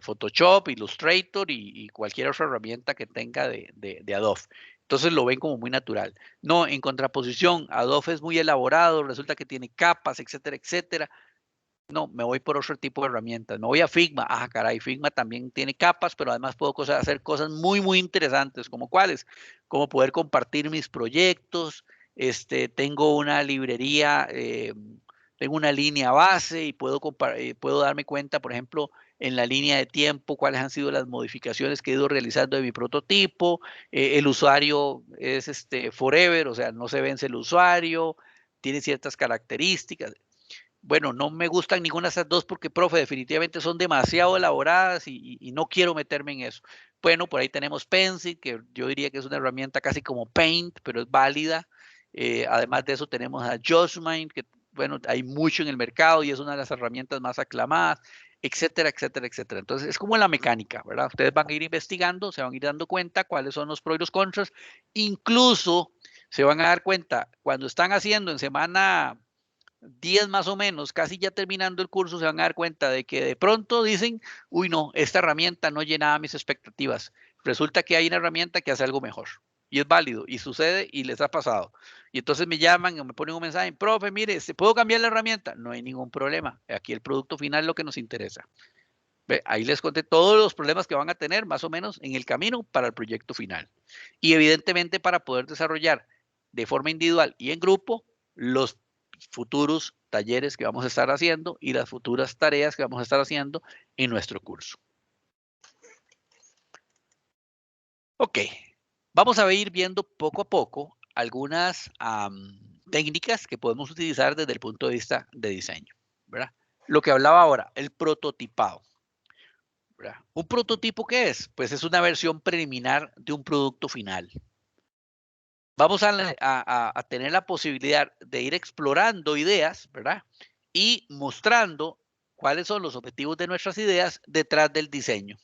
Photoshop, Illustrator y cualquier otra herramienta que tenga de Adobe. Entonces lo ven como muy natural. No, en contraposición, Adobe es muy elaborado, resulta que tiene capas, etcétera, etcétera. No, me voy por otro tipo de herramientas. Me voy a Figma. Ah, caray, Figma también tiene capas, pero además puedo hacer cosas muy, muy interesantes, como cuáles, como poder compartir mis proyectos. Tengo una librería, tengo una línea base y puedo darme cuenta, por ejemplo, en la línea de tiempo, cuáles han sido las modificaciones que he ido realizando de mi prototipo. El usuario es forever, o sea, no se vence el usuario, tiene ciertas características. Bueno, no me gustan ninguna de esas dos porque, profe, definitivamente son demasiado elaboradas y no quiero meterme en eso. Bueno, por ahí tenemos Pencil, que yo diría que es una herramienta casi como Paint, pero es válida. Además de eso tenemos a Justmind, que, bueno, hay mucho en el mercado y es una de las herramientas más aclamadas, etcétera, etcétera, etcétera. Entonces, es como la mecánica, ¿verdad? Ustedes van a ir investigando, se van a ir dando cuenta cuáles son los pros y los contras. Incluso se van a dar cuenta cuando están haciendo en semana 10 más o menos, casi ya terminando el curso, se van a dar cuenta de que de pronto dicen, uy, no, esta herramienta no llenaba mis expectativas. Resulta que hay una herramienta que hace algo mejor. Y es válido, y sucede, y les ha pasado. Y entonces me llaman o me ponen un mensaje, profe, mire, ¿puedo cambiar la herramienta? No hay ningún problema. Aquí el producto final es lo que nos interesa. ¿Ve? Ahí les conté todos los problemas que van a tener, más o menos, en el camino para el proyecto final. Y evidentemente para poder desarrollar de forma individual y en grupo los futuros talleres que vamos a estar haciendo y las futuras tareas que vamos a estar haciendo en nuestro curso. Ok, vamos a ir viendo poco a poco algunas técnicas que podemos utilizar desde el punto de vista de diseño, ¿verdad? Lo que hablaba ahora, el prototipado, ¿verdad? ¿Un prototipo qué es? Pues es una versión preliminar de un producto final. Vamos a tener la posibilidad de ir explorando ideas, ¿verdad? Y mostrando cuáles son los objetivos de nuestras ideas detrás del diseño.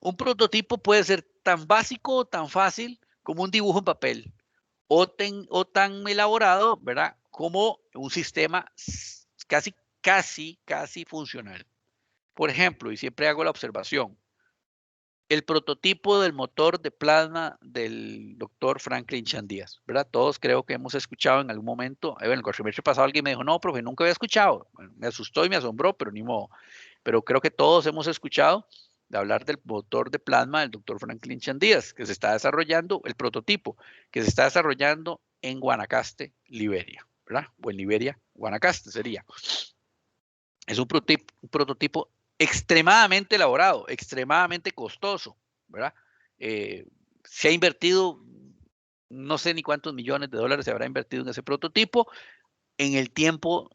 Un prototipo puede ser tan básico o tan fácil como un dibujo en papel o tan elaborado, ¿verdad? Como un sistema casi funcional. Por ejemplo, y siempre hago la observación, el prototipo del motor de plasma del doctor Franklin Chandías, ¿verdad? Todos creo que hemos escuchado en algún momento, bueno, el cuatrimestre pasado alguien me dijo, no, profe, nunca había escuchado. Bueno, me asustó y me asombró, pero ni modo. Pero creo que todos hemos escuchado de hablar del motor de plasma del doctor Franklin Chandías, que se está desarrollando, el prototipo, que se está desarrollando en Guanacaste, Liberia, ¿verdad? O en Liberia, Guanacaste sería. Es un prototipo extremadamente elaborado, extremadamente costoso, ¿verdad? Se ha invertido, no sé ni cuántos millones de dólares se habrá invertido en ese prototipo. En el tiempo,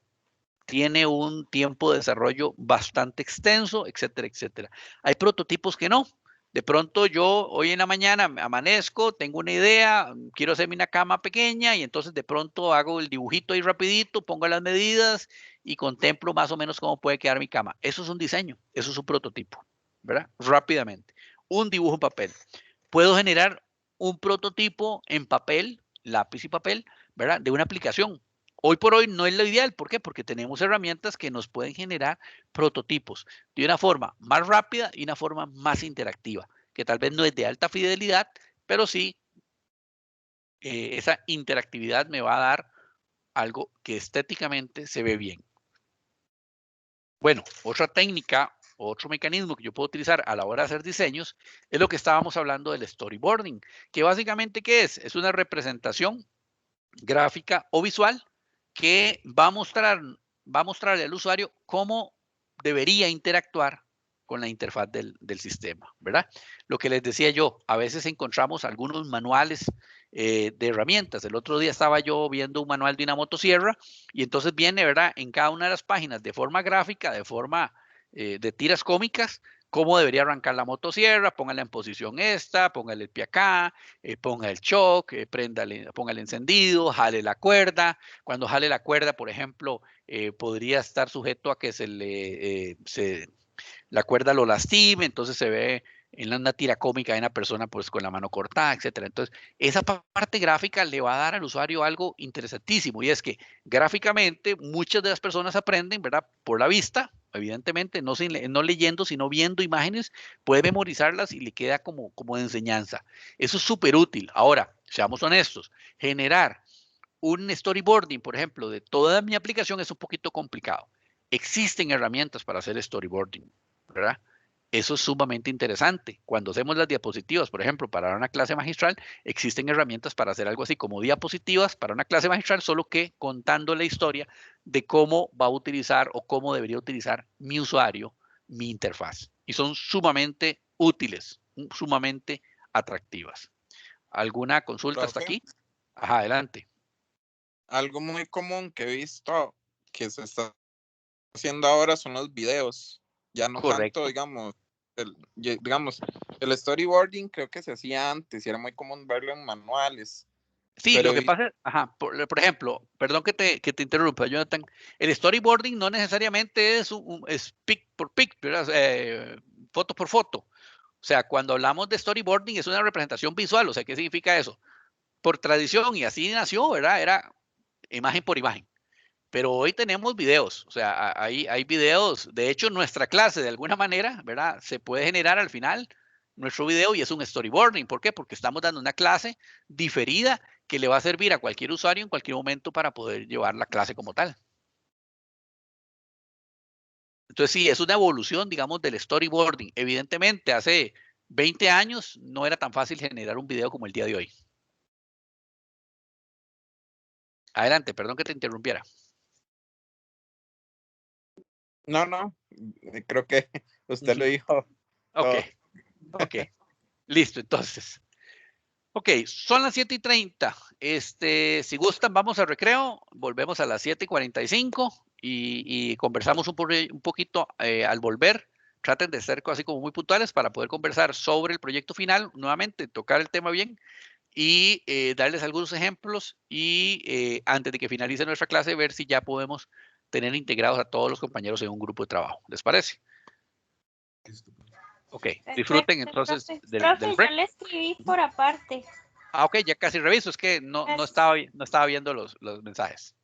tiene un tiempo de desarrollo bastante extenso, etcétera, etcétera. Hay prototipos que no. De pronto yo hoy en la mañana amanezco, tengo una idea, quiero hacerme una cama pequeña y entonces de pronto hago el dibujito ahí rapidito, pongo las medidas y contemplo más o menos cómo puede quedar mi cama. Eso es un diseño, eso es un prototipo, ¿verdad? Rápidamente. Un dibujo en papel. Puedo generar un prototipo en papel, lápiz y papel, ¿verdad? De una aplicación. Hoy por hoy no es lo ideal. ¿Por qué? Porque tenemos herramientas que nos pueden generar prototipos de una forma más rápida y una forma más interactiva, que tal vez no es de alta fidelidad, pero sí esa interactividad me va a dar algo que estéticamente se ve bien. Bueno, otra técnica, otro mecanismo que yo puedo utilizar a la hora de hacer diseños es lo que estábamos hablando del storyboarding, que básicamente ¿qué es? Es una representación gráfica o visual que va a mostrarle al usuario cómo debería interactuar con la interfaz del sistema, ¿verdad? Lo que les decía yo, a veces encontramos algunos manuales de herramientas. El otro día estaba yo viendo un manual de una motosierra y entonces viene, ¿verdad? En cada una de las páginas de forma gráfica, de forma de tiras cómicas, cómo debería arrancar la motosierra, póngala en posición esta, póngale el pie acá, ponga el shock, ponga el encendido, jale la cuerda. Cuando jale la cuerda, por ejemplo, podría estar sujeto a que la cuerda lo lastime, entonces se ve en una tira cómica de una persona pues con la mano cortada, etcétera. Entonces, esa parte gráfica le va a dar al usuario algo interesantísimo y es que gráficamente muchas de las personas aprenden, ¿verdad? Por la vista, Evidentemente, no leyendo, sino viendo imágenes, puede memorizarlas y le queda como de enseñanza. Eso es súper útil. Ahora, seamos honestos, generar un storyboarding, por ejemplo, de toda mi aplicación es un poquito complicado. Existen herramientas para hacer storyboarding, ¿verdad? Eso es sumamente interesante. Cuando hacemos las diapositivas, por ejemplo, para una clase magistral, existen herramientas para hacer algo así como diapositivas para una clase magistral, solo que contando la historia de cómo va a utilizar o cómo debería utilizar mi usuario mi interfaz. Y son sumamente útiles, sumamente atractivas. ¿Alguna consulta hasta Profe, aquí? Ajá, adelante. algo muy común que he visto que se está haciendo ahora son los videos. Ya no tanto, Correcto. digamos, el storyboarding creo que se hacía antes y era muy común verlo en manuales. Sí, Pero lo he que visto, pasa, ajá, por ejemplo, perdón que te interrumpa, Jonathan, el storyboarding no necesariamente es pic por pic, ¿verdad? Foto por foto. O sea, cuando hablamos de storyboarding es una representación visual, o sea, ¿qué significa eso? Por tradición, y así nació, ¿verdad? Era imagen por imagen. Pero hoy tenemos videos, o sea, hay videos, de hecho nuestra clase de alguna manera, ¿verdad? Se puede generar al final nuestro video y es un storyboarding. ¿Por qué? Porque estamos dando una clase diferida que le va a servir a cualquier usuario en cualquier momento para poder llevar la clase como tal. Entonces sí, es una evolución, digamos, del storyboarding. Evidentemente, hace 20 años no era tan fácil generar un video como el día de hoy. Adelante, perdón que te interrumpiera. no, creo que usted lo dijo Ok, todo. ok. Listo, entonces. Ok, son las 7:30. Si gustan, vamos al recreo. Volvemos a las 7:45 y conversamos un poquito al volver. Traten de ser así como muy puntuales para poder conversar sobre el proyecto final, nuevamente, tocar el tema bien y darles algunos ejemplos y antes de que finalice nuestra clase, ver si ya podemos tener integrados a todos los compañeros en un grupo de trabajo. ¿Les parece? Ok, disfruten Perfecto, entonces profe. del Profe, yo break. le escribí por aparte. Ah, ok, ya casi reviso, es que no Gracias. estaba viendo los mensajes.